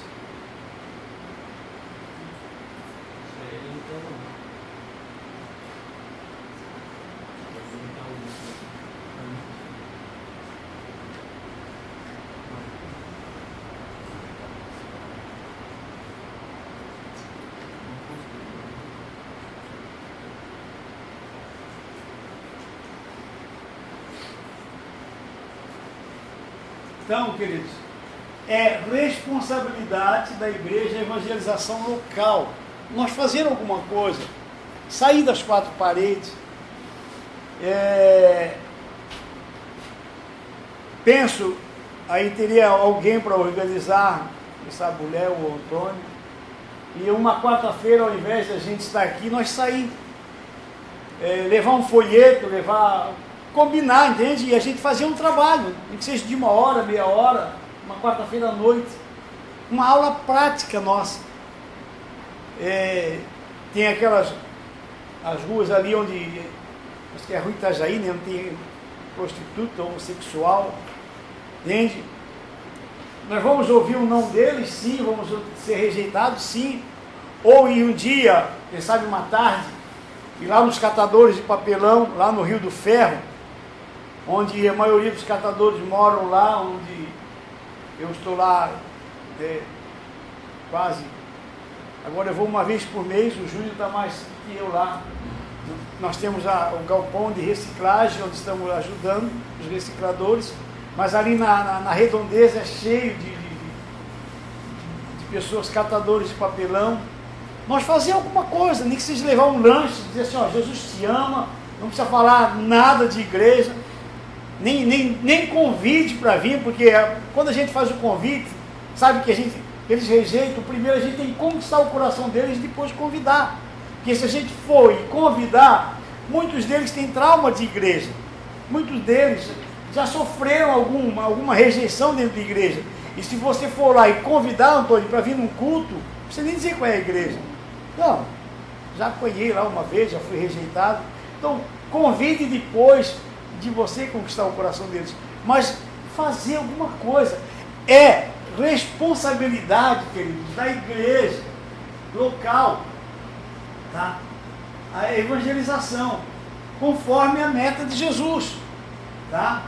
Então, queridos, é responsabilidade da igreja a evangelização local. Nós fazer alguma coisa, sair das quatro paredes. Penso, aí teria alguém para organizar, quem sabe o Léo ou o Antônio, e uma quarta-feira, ao invés de a gente estar aqui, nós sair. Levar um folheto, combinar, entende? E a gente fazer um trabalho, que seja de 1 hora, meia hora, uma quarta-feira à noite, uma aula prática nossa. Tem as ruas ali onde, acho que é a Rua Itajaí, né, onde tem prostituta, homossexual, entende? Nós vamos ouvir o não deles, sim, vamos ser rejeitados, sim, ou em um dia, quem sabe uma tarde, e lá nos catadores de papelão, lá no Rio do Ferro, onde a maioria dos catadores moram lá, onde eu estou lá quase, agora eu vou uma vez por mês, o Júlio está mais que eu lá. Nós temos o galpão de reciclagem, onde estamos ajudando os recicladores, mas ali na redondeza é cheio de pessoas catadores de papelão. Nós fazer alguma coisa, nem que seja levar um lanche, dizer assim, ó, Jesus te ama, não precisa falar nada de igreja, nem convite para vir, porque quando a gente faz o convite, sabe que eles rejeitam, primeiro a gente tem que conquistar o coração deles e depois convidar. Porque se a gente for e convidar, muitos deles têm trauma de igreja, muitos deles já sofreram alguma rejeição dentro da igreja. E se você for lá e convidar, Antônio, para vir num culto, não precisa nem dizer qual é a igreja. Não, já apanhei lá uma vez, já fui rejeitado. Então, convide depois de você conquistar o coração deles. Mas fazer alguma coisa é responsabilidade, queridos, da igreja local, tá? A evangelização, conforme a meta de Jesus, tá?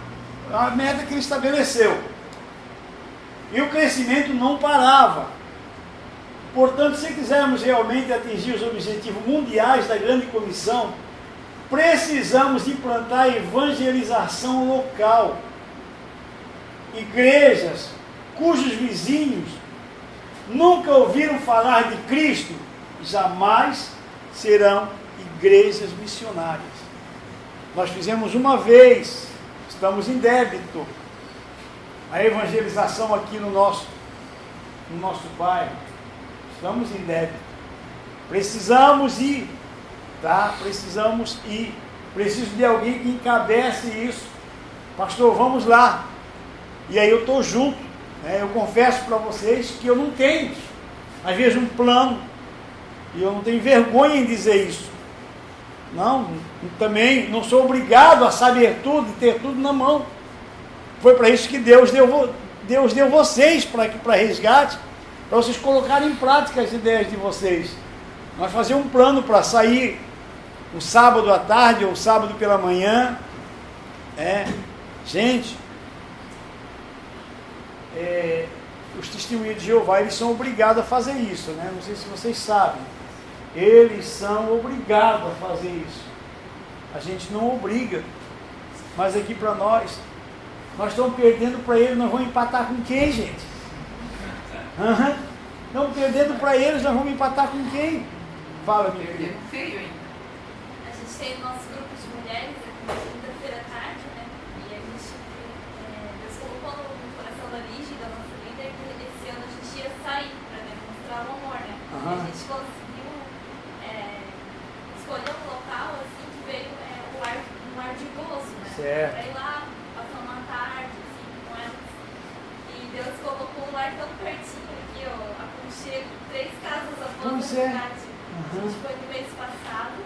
A meta que ele estabeleceu. E o crescimento não parava. Portanto, se quisermos realmente atingir os objetivos mundiais da grande comissão, precisamos implantar a evangelização local. Igrejas cujos vizinhos nunca ouviram falar de Cristo, jamais serão igrejas missionárias. Nós fizemos uma vez, estamos em débito, a evangelização aqui no nosso bairro. Estamos em débito. Precisamos ir, tá? Precisamos ir. Preciso de alguém que encabece isso. Pastor, vamos lá. E aí eu estou junto. Eu confesso para vocês que eu não tenho, às vezes, um plano. E eu não tenho vergonha em dizer isso. Não, também não sou obrigado a saber tudo e ter tudo na mão. Foi para isso que Deus deu vocês para resgate, para vocês colocarem em prática as ideias de vocês. Nós fazemos um plano para sair um sábado à tarde ou um sábado pela manhã. Gente, os testemunhos de Jeová, eles são obrigados a fazer isso, né? Não sei se vocês sabem. Eles são obrigados a fazer isso. A gente não obriga. Mas aqui para nós estamos perdendo para eles, nós vamos empatar com quem, gente? Estamos perdendo para eles, nós vamos empatar com quem? Fala, minha querida. Feio ainda. A gente tem o nosso grupo de mulheres aqui na quinta-feira à tarde, né? E a gente, Deus colocou no coração da Lígia, da nossa líder, que esse ano a gente ia sair para demonstrar o amor, né? E a gente conseguiu escolher um local assim que veio um ar de gozo, né? Certo. Para ir lá, passar uma tarde assim, com elas. E Deus colocou um lar tão pertinho aqui, ó, aconchego, 3 casas após a cidade. A gente foi no mês passado,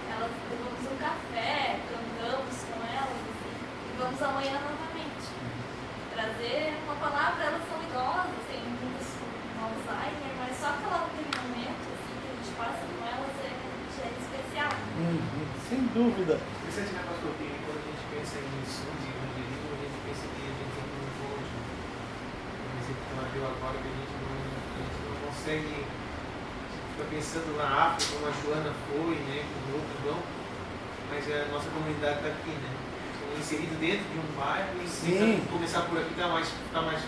elas levamos um café, cantamos com elas, assim, e vamos amanhã novamente. Trazer uma palavra, elas são idosas, tem muitas com Alzheimer, mas só aquele momento assim, que a gente passa com elas é especial. Sem dúvida. Interessante, né, pastor, que quando a gente pensa em missão de evangelismo, a gente pensa que a gente tem um hoje. Por exemplo, que ela deu agora, que a gente não consegue. Fica pensando na África, como a Joana foi, né, com o outro irmão, mas a nossa comunidade está aqui, né? inserido dentro de um bairro e Sim. começar por aqui tá mais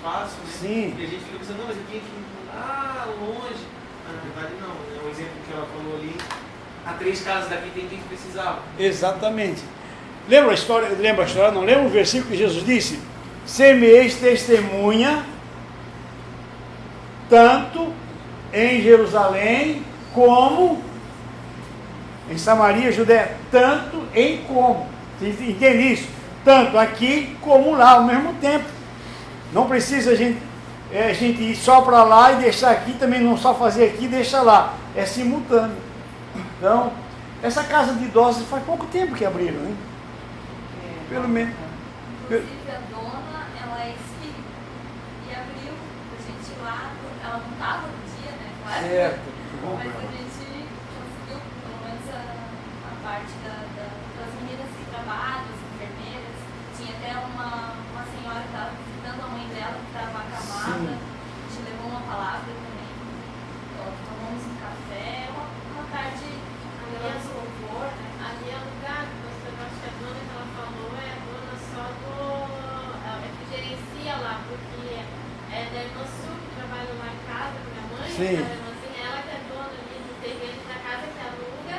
fácil, né? Sim. E a gente fica pensando, não, mas eu tinha que ir lá longe. Mas na verdade não, é um exemplo que ela falou ali. A 3 casas daqui tem quem precisava. Exatamente. Lembra a história? Não lembra o versículo que Jesus disse? Semeis testemunha tanto em Jerusalém como em Samaria, Judéia, tanto em como. Você entende isso? Tanto aqui como lá, ao mesmo tempo. Não precisa a gente ir só para lá e deixar aqui, também não só fazer aqui e deixar lá. É simultâneo. Então, essa casa de idosos faz pouco tempo que abriram, hein? Pelo menos. Inclusive a dona, ela é espírita. E abriu a gente ir lá, ela não estava no dia, né? Claro. Certo. Mas a gente conseguiu, pelo menos a parte das meninas que trabalham, as enfermeiras. Tinha até uma senhora que estava visitando a mãe dela, que estava acamada. A gente levou uma palavra também. Tomamos um café, uma tarde de louvor, né? Ali é o lugar, você acha que a dona que ela falou é a dona só é que gerencia lá, porque é da irmã Sul que trabalha lá em casa com minha mãe, Sim. a irmãzinha, ela que é dona ali do terreno da casa que aluga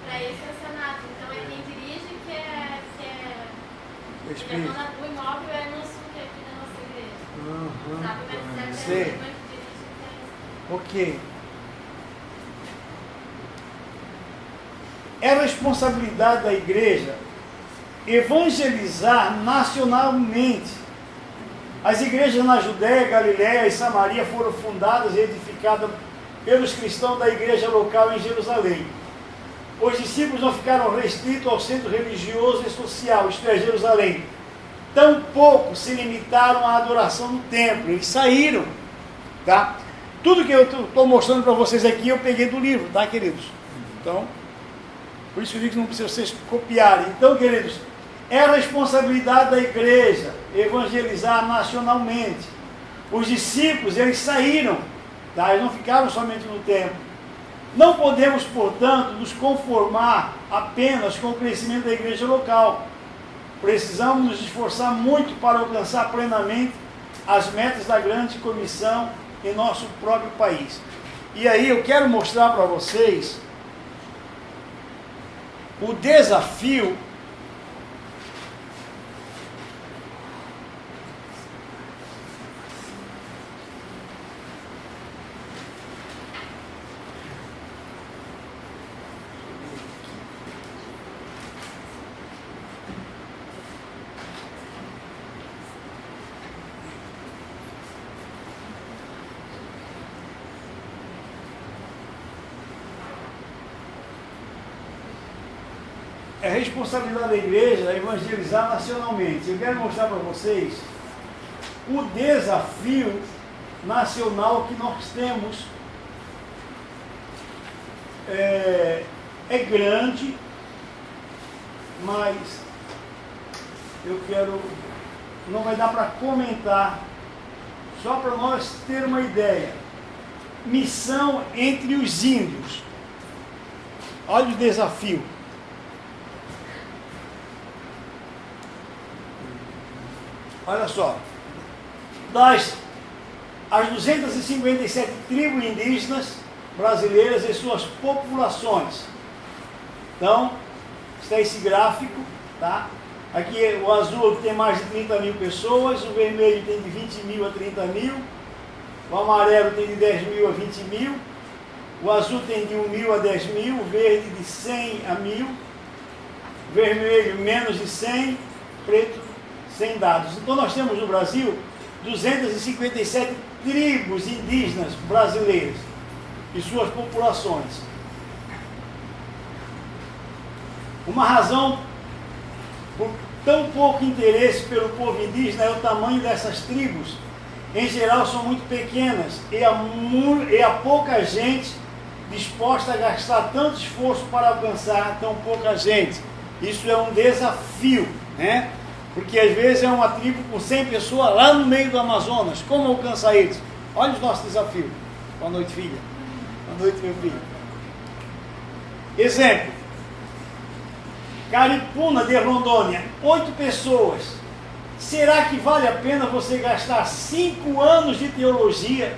para esse orfanato. Então é quem dirige que é a dona do imóvel é a irmã Sul, que é aqui da nossa igreja. Sabe? Mas é a irmã que dirige que é isso. Ok. É responsabilidade da igreja evangelizar nacionalmente. As igrejas na Judéia, Galiléia e Samaria foram fundadas e edificadas pelos cristãos da igreja local em Jerusalém. Os discípulos não ficaram restritos ao centro religioso e social, isto é, Jerusalém. Tampouco se limitaram à adoração no templo, eles saíram. Tá? Tudo que eu estou mostrando para vocês aqui, eu peguei do livro, tá, queridos? Então, por isso eu digo que não precisa vocês copiarem. Então, queridos, é a responsabilidade da igreja evangelizar nacionalmente. Os discípulos, eles saíram, tá? Eles não ficaram somente no templo. Não podemos, portanto, nos conformar apenas com o crescimento da igreja local. Precisamos nos esforçar muito para alcançar plenamente as metas da grande comissão em nosso próprio país. E aí eu quero mostrar para vocês o desafio é responsabilidade da igreja evangelizar nacionalmente. Eu quero mostrar para vocês o desafio nacional que nós temos. É grande, mas eu quero, não vai dar para comentar, só para nós ter uma ideia. Missão entre os índios. Olha o desafio. Olha só, as 257 tribos indígenas brasileiras e suas populações. Então, está esse gráfico, tá? Aqui o azul tem mais de 30 mil pessoas, o vermelho tem de 20 mil a 30 mil, o amarelo tem de 10 mil a 20 mil, o azul tem de 1 mil a 10 mil, o verde de 100 a 1000, vermelho menos de 100, preto sem dados. Então nós temos no Brasil 257 tribos indígenas brasileiras e suas populações. Uma razão por tão pouco interesse pelo povo indígena é o tamanho dessas tribos. Em geral são muito pequenas e há pouca gente disposta a gastar tanto esforço para alcançar tão pouca gente. Isso é um desafio, né? Porque às vezes é uma tribo com 100 pessoas lá no meio do Amazonas. Como alcançar eles? Olha os nossos desafios. Boa noite, filha. Boa noite, meu filho. Exemplo. Caripuna de Rondônia, 8 pessoas. Será que vale a pena você gastar 5 anos de teologia,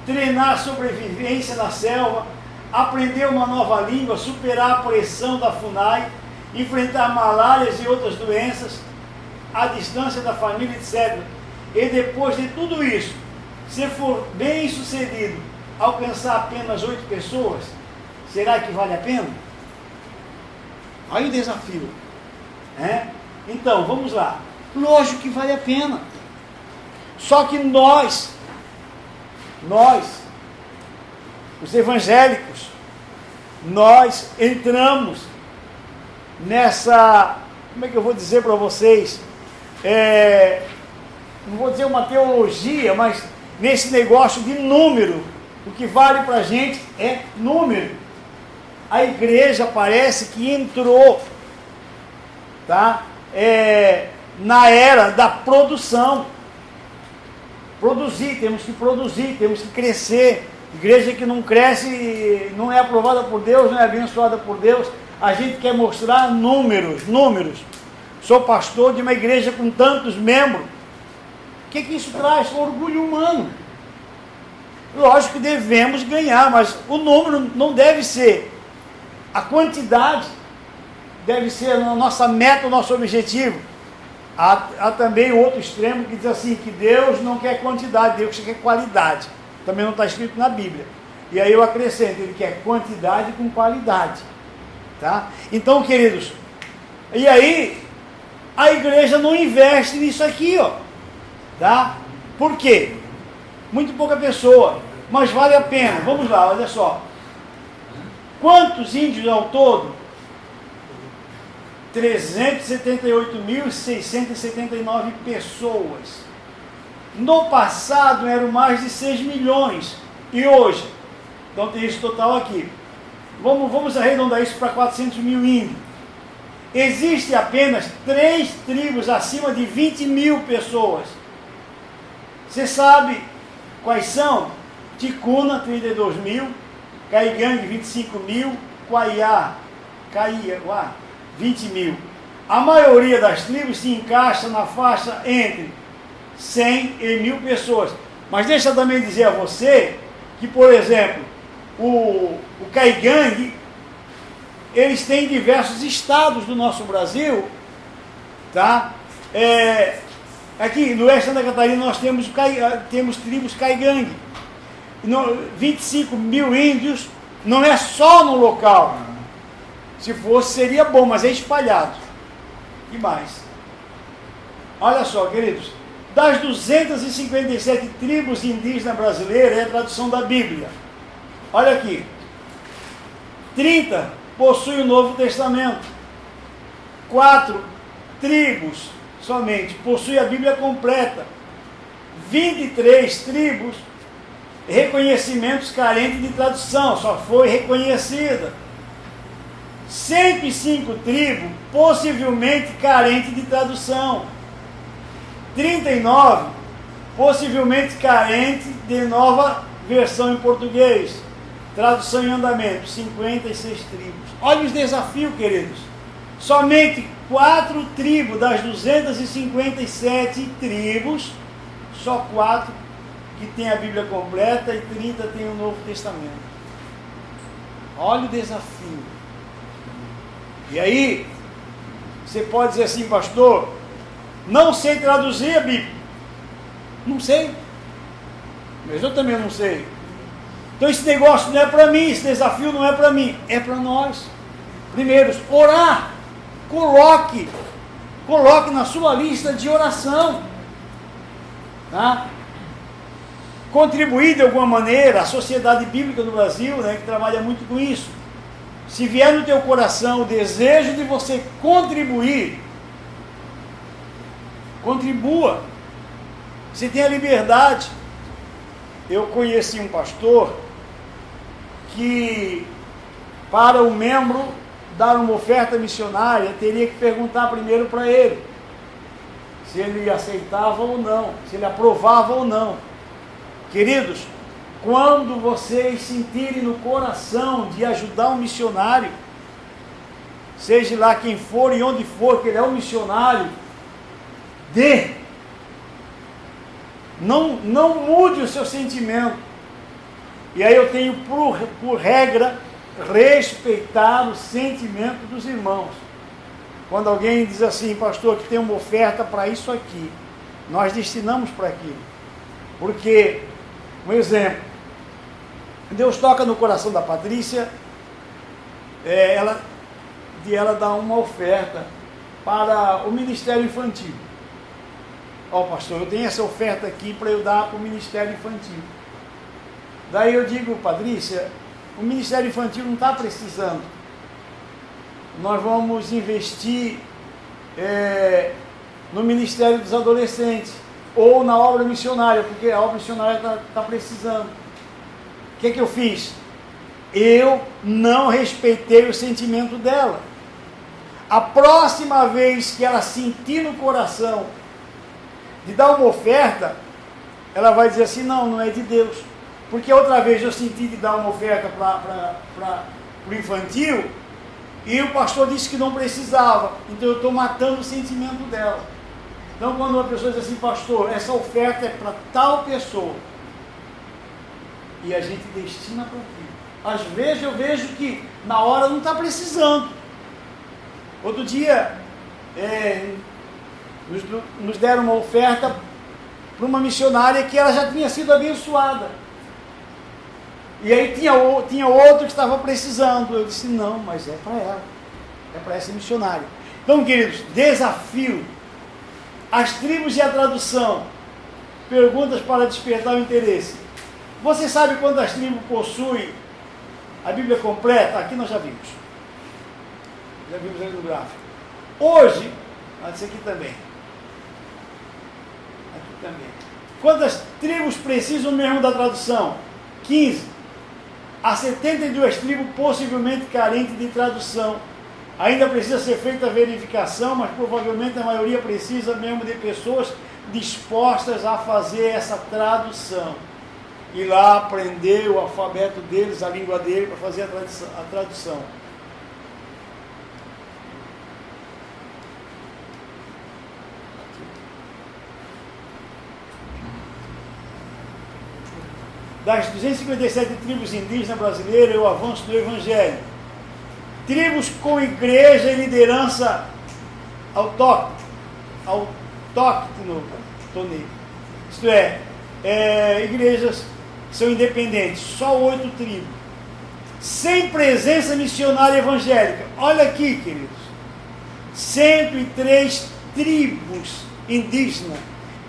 treinar sobrevivência na selva, aprender uma nova língua, superar a pressão da FUNAI, enfrentar malárias e outras doenças, a distância da família, etc. E depois de tudo isso, se for bem sucedido, alcançar apenas 8 pessoas, será que vale a pena? Olha o desafio. Então, vamos lá. Lógico que vale a pena. Só que nós, os evangélicos, nós entramos nessa, como é que eu vou dizer para vocês, não vou dizer uma teologia, mas nesse negócio de número. O que vale para a gente é número. A igreja parece que entrou, tá? Na era da produção. Temos que crescer. Igreja que não cresce, não é aprovada por Deus, não é abençoada por Deus. A gente quer mostrar números. Sou pastor de uma igreja com tantos membros. O que isso traz? Orgulho humano. Lógico que devemos ganhar, mas o número não deve ser. A quantidade deve ser a nossa meta, o nosso objetivo. Há também o outro extremo que diz assim, que Deus não quer quantidade, Deus quer qualidade. Também não está escrito na Bíblia. E aí eu acrescento, ele quer quantidade com qualidade. Tá? Então, queridos, e aí a igreja não investe nisso aqui, ó. Tá? Por quê? Muito pouca pessoa, mas vale a pena. Vamos lá, olha só. Quantos índios ao todo? 378.679 pessoas. No passado eram mais de 6 milhões. E hoje? Então tem esse total aqui. Vamos arredondar isso para 400 mil índios. Existem apenas 3 tribos acima de 20 mil pessoas. Você sabe quais são? Ticuna, 32 mil. Caigangue, 25 mil. Caiá, 20 mil. A maioria das tribos se encaixa na faixa entre 100 e 1.000 pessoas. Mas deixa eu também dizer a você que, por exemplo, o Caigangue, eles têm diversos estados do nosso Brasil, tá? Aqui no oeste de Santa Catarina nós temos tribos Caigangue. 25 mil índios não é só no local. Se fosse, seria bom, mas é espalhado. E mais? Olha só, queridos. Das 257 tribos indígenas brasileiras, é a tradução da Bíblia. Olha aqui. 30 possuem o Novo Testamento. 4 tribos somente possuem a Bíblia completa. 23 tribos, reconhecimentos carentes de tradução, só foi reconhecida. 105 tribos, possivelmente carente de tradução. 39, possivelmente carente de nova versão em português. Tradução em andamento, 56 tribos. Olha os desafios, queridos. Somente 4 tribos das 257 tribos, só 4 que tem a Bíblia completa e 30 tem o Novo Testamento. Olha o desafio. E aí, você pode dizer assim, pastor, não sei traduzir a Bíblia. Não sei. Mas eu também não sei. Então esse negócio não é para mim, esse desafio não é para mim, é para nós. Primeiro, orar. Coloque na sua lista de oração. Tá? Contribuir de alguma maneira, a Sociedade Bíblica do Brasil, né, que trabalha muito com isso. Se vier no teu coração o desejo de você contribuir, contribua. Você tem a liberdade. Eu conheci um pastor que, para o membro dar uma oferta missionária, teria que perguntar primeiro para ele se ele aceitava ou não, se ele aprovava ou não. Queridos, quando vocês sentirem no coração de ajudar um missionário, seja lá quem for e onde for, que ele é um missionário, dê. Não mude o seu sentimento. E aí eu tenho por regra respeitar o sentimento dos irmãos. Quando alguém diz assim, pastor, que tem uma oferta para isso aqui, nós destinamos para aquilo. Porque, um exemplo, Deus toca no coração da Patrícia, ela dá uma oferta para o Ministério Infantil. Pastor, eu tenho essa oferta aqui para eu dar para o Ministério Infantil. Daí eu digo, Patrícia, o Ministério Infantil não está precisando. Nós vamos investir no Ministério dos Adolescentes ou na obra missionária, porque a obra missionária está precisando. O que eu fiz? Eu não respeitei o sentimento dela. A próxima vez que ela sentir no coração de dar uma oferta, ela vai dizer assim, não é de Deus. Porque outra vez eu senti de dar uma oferta para o infantil, e o pastor disse que não precisava, então eu estou matando o sentimento dela. Então quando uma pessoa diz assim, pastor, essa oferta é para tal pessoa, e a gente destina para aquilo. Às vezes eu vejo que na hora não está precisando. Outro dia, nos deram uma oferta para uma missionária que ela já tinha sido abençoada. E aí tinha outro que estava precisando. Eu disse, não, mas é para ela. É para essa missionária. Então, queridos, desafio. As tribos e a tradução. Perguntas para despertar o interesse. Você sabe quantas tribos possui a Bíblia completa? Aqui nós já vimos. Já vimos aí no gráfico. Hoje, isso aqui também. Aqui também. Quantas tribos precisam mesmo da tradução? 15. Há 72 tribos possivelmente carentes de tradução. Ainda precisa ser feita a verificação, mas provavelmente a maioria precisa mesmo de pessoas dispostas a fazer essa tradução. Ir lá aprender o alfabeto deles, a língua deles, para fazer a tradução. Das 257 tribos indígenas brasileiras, o avanço do Evangelho. Tribos com igreja e liderança autóctone. Isto é, igrejas são independentes, só 8 tribos. Sem presença missionária evangélica. Olha aqui, queridos. 103 tribos indígenas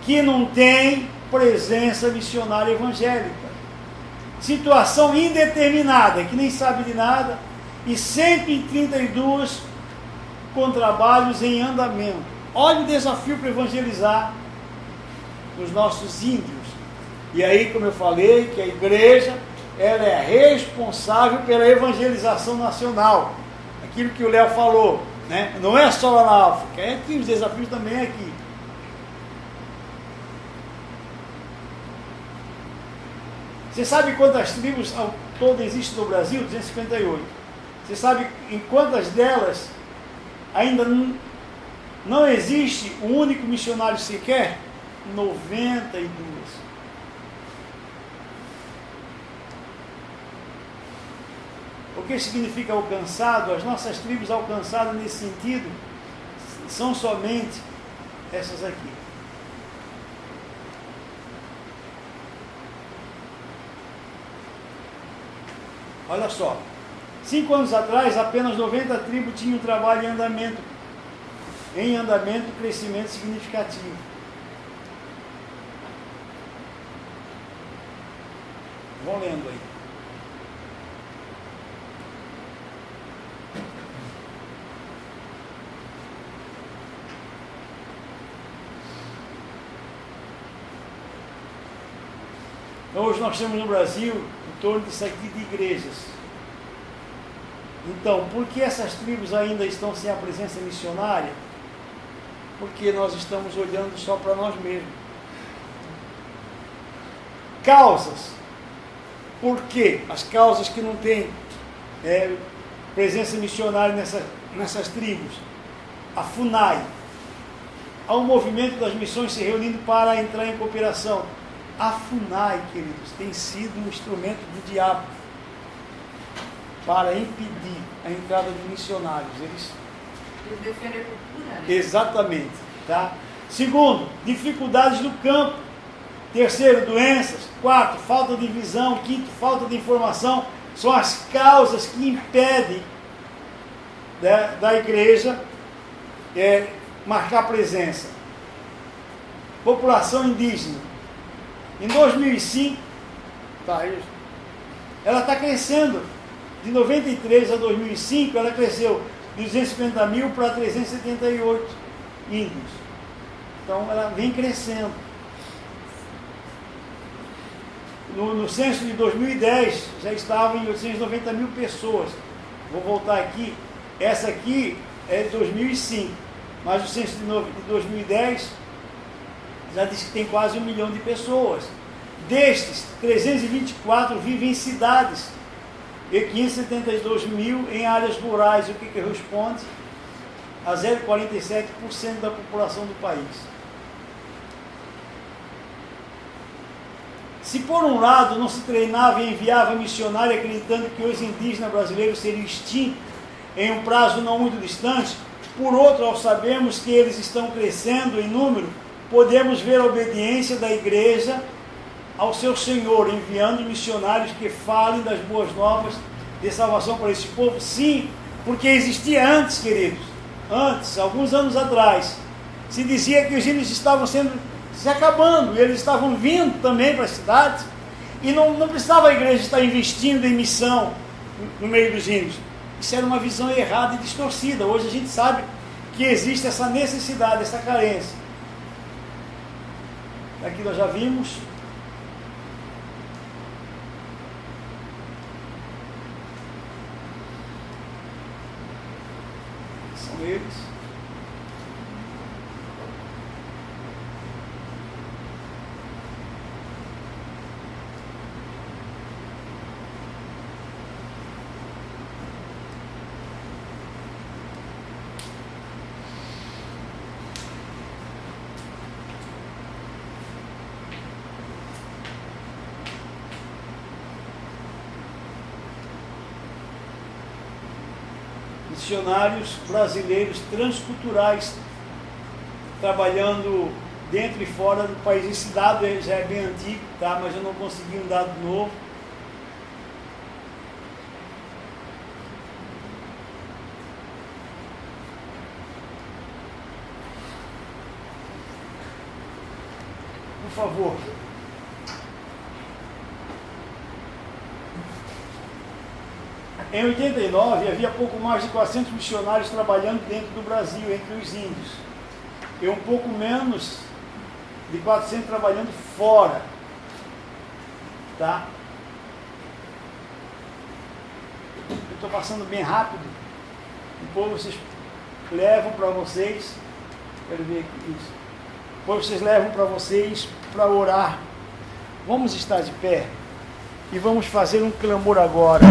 que não têm presença missionária evangélica. Situação indeterminada, que nem sabe de nada, e 132 com trabalhos em andamento. Olha o desafio para evangelizar os nossos índios. E aí, como eu falei, que a igreja ela é responsável pela evangelização nacional. Aquilo que o Léo falou, né? Não é só lá na África, é aqui, os desafios também é aqui. Você sabe quantas tribos ao todo existem no Brasil? 258. Você sabe em quantas delas ainda não existe um único missionário sequer? 92. O que significa alcançado? As nossas tribos alcançadas nesse sentido são somente essas aqui. Olha só, 5 anos atrás, apenas 90 tribos tinham trabalho em andamento, crescimento significativo. Vão lendo aí. Então, hoje nós temos no Brasil em torno disso aqui de igrejas. Então, por que essas tribos ainda estão sem a presença missionária? Porque nós estamos olhando só para nós mesmos. Causas. Por quê? As causas que não têm presença missionária nessas tribos, a FUNAI, há um movimento das missões se reunindo para entrar em cooperação. A FUNAI, queridos, tem sido um instrumento do diabo para impedir a entrada de missionários. Eles defendem a cultura, né? Exatamente. Tá? Segundo, dificuldades no campo. Terceiro, doenças. Quarto, falta de visão. Quinto, falta de informação. São as causas que impedem da igreja marcar presença. População indígena. Em 2005, ela está crescendo. De 93 a 2005, ela cresceu de 250 mil para 378 índios. Então, ela vem crescendo. No censo de 2010, já estava em 890 mil pessoas. Vou voltar aqui. Essa aqui é de 2005. Mas o censo de 2010 já diz que tem quase 1 milhão de pessoas. Destes, 324 vivem em cidades e 572 mil em áreas rurais, o que corresponde a 0,47% da população do país. Se por um lado não se treinava e enviava missionário acreditando que os indígenas brasileiros seriam extintos em um prazo não muito distante, por outro, ao sabermos que eles estão crescendo em número, podemos ver a obediência da igreja ao seu Senhor, enviando missionários que falem das boas novas de salvação para esse povo. Sim, porque existia antes, queridos, antes, alguns anos atrás, se dizia que os índios estavam se acabando, e eles estavam vindo também para as cidades, e não precisava a igreja estar investindo em missão no meio dos índios. Isso era uma visão errada e distorcida. Hoje a gente sabe que existe essa necessidade, essa carência. Aqui nós já vimos. São eles. Missionários brasileiros transculturais trabalhando dentro e fora do país. Esse dado já é bem antigo, tá? Mas eu não consegui um dado novo. Por favor. Em 89, havia pouco mais de 400 missionários trabalhando dentro do Brasil, entre os índios. E um pouco menos de 400 trabalhando fora. Tá? Eu estou passando bem rápido. Depois vocês levam para vocês. Quero ver aqui isso. Depois vocês levam para vocês para orar. Vamos estar de pé e vamos fazer um clamor agora.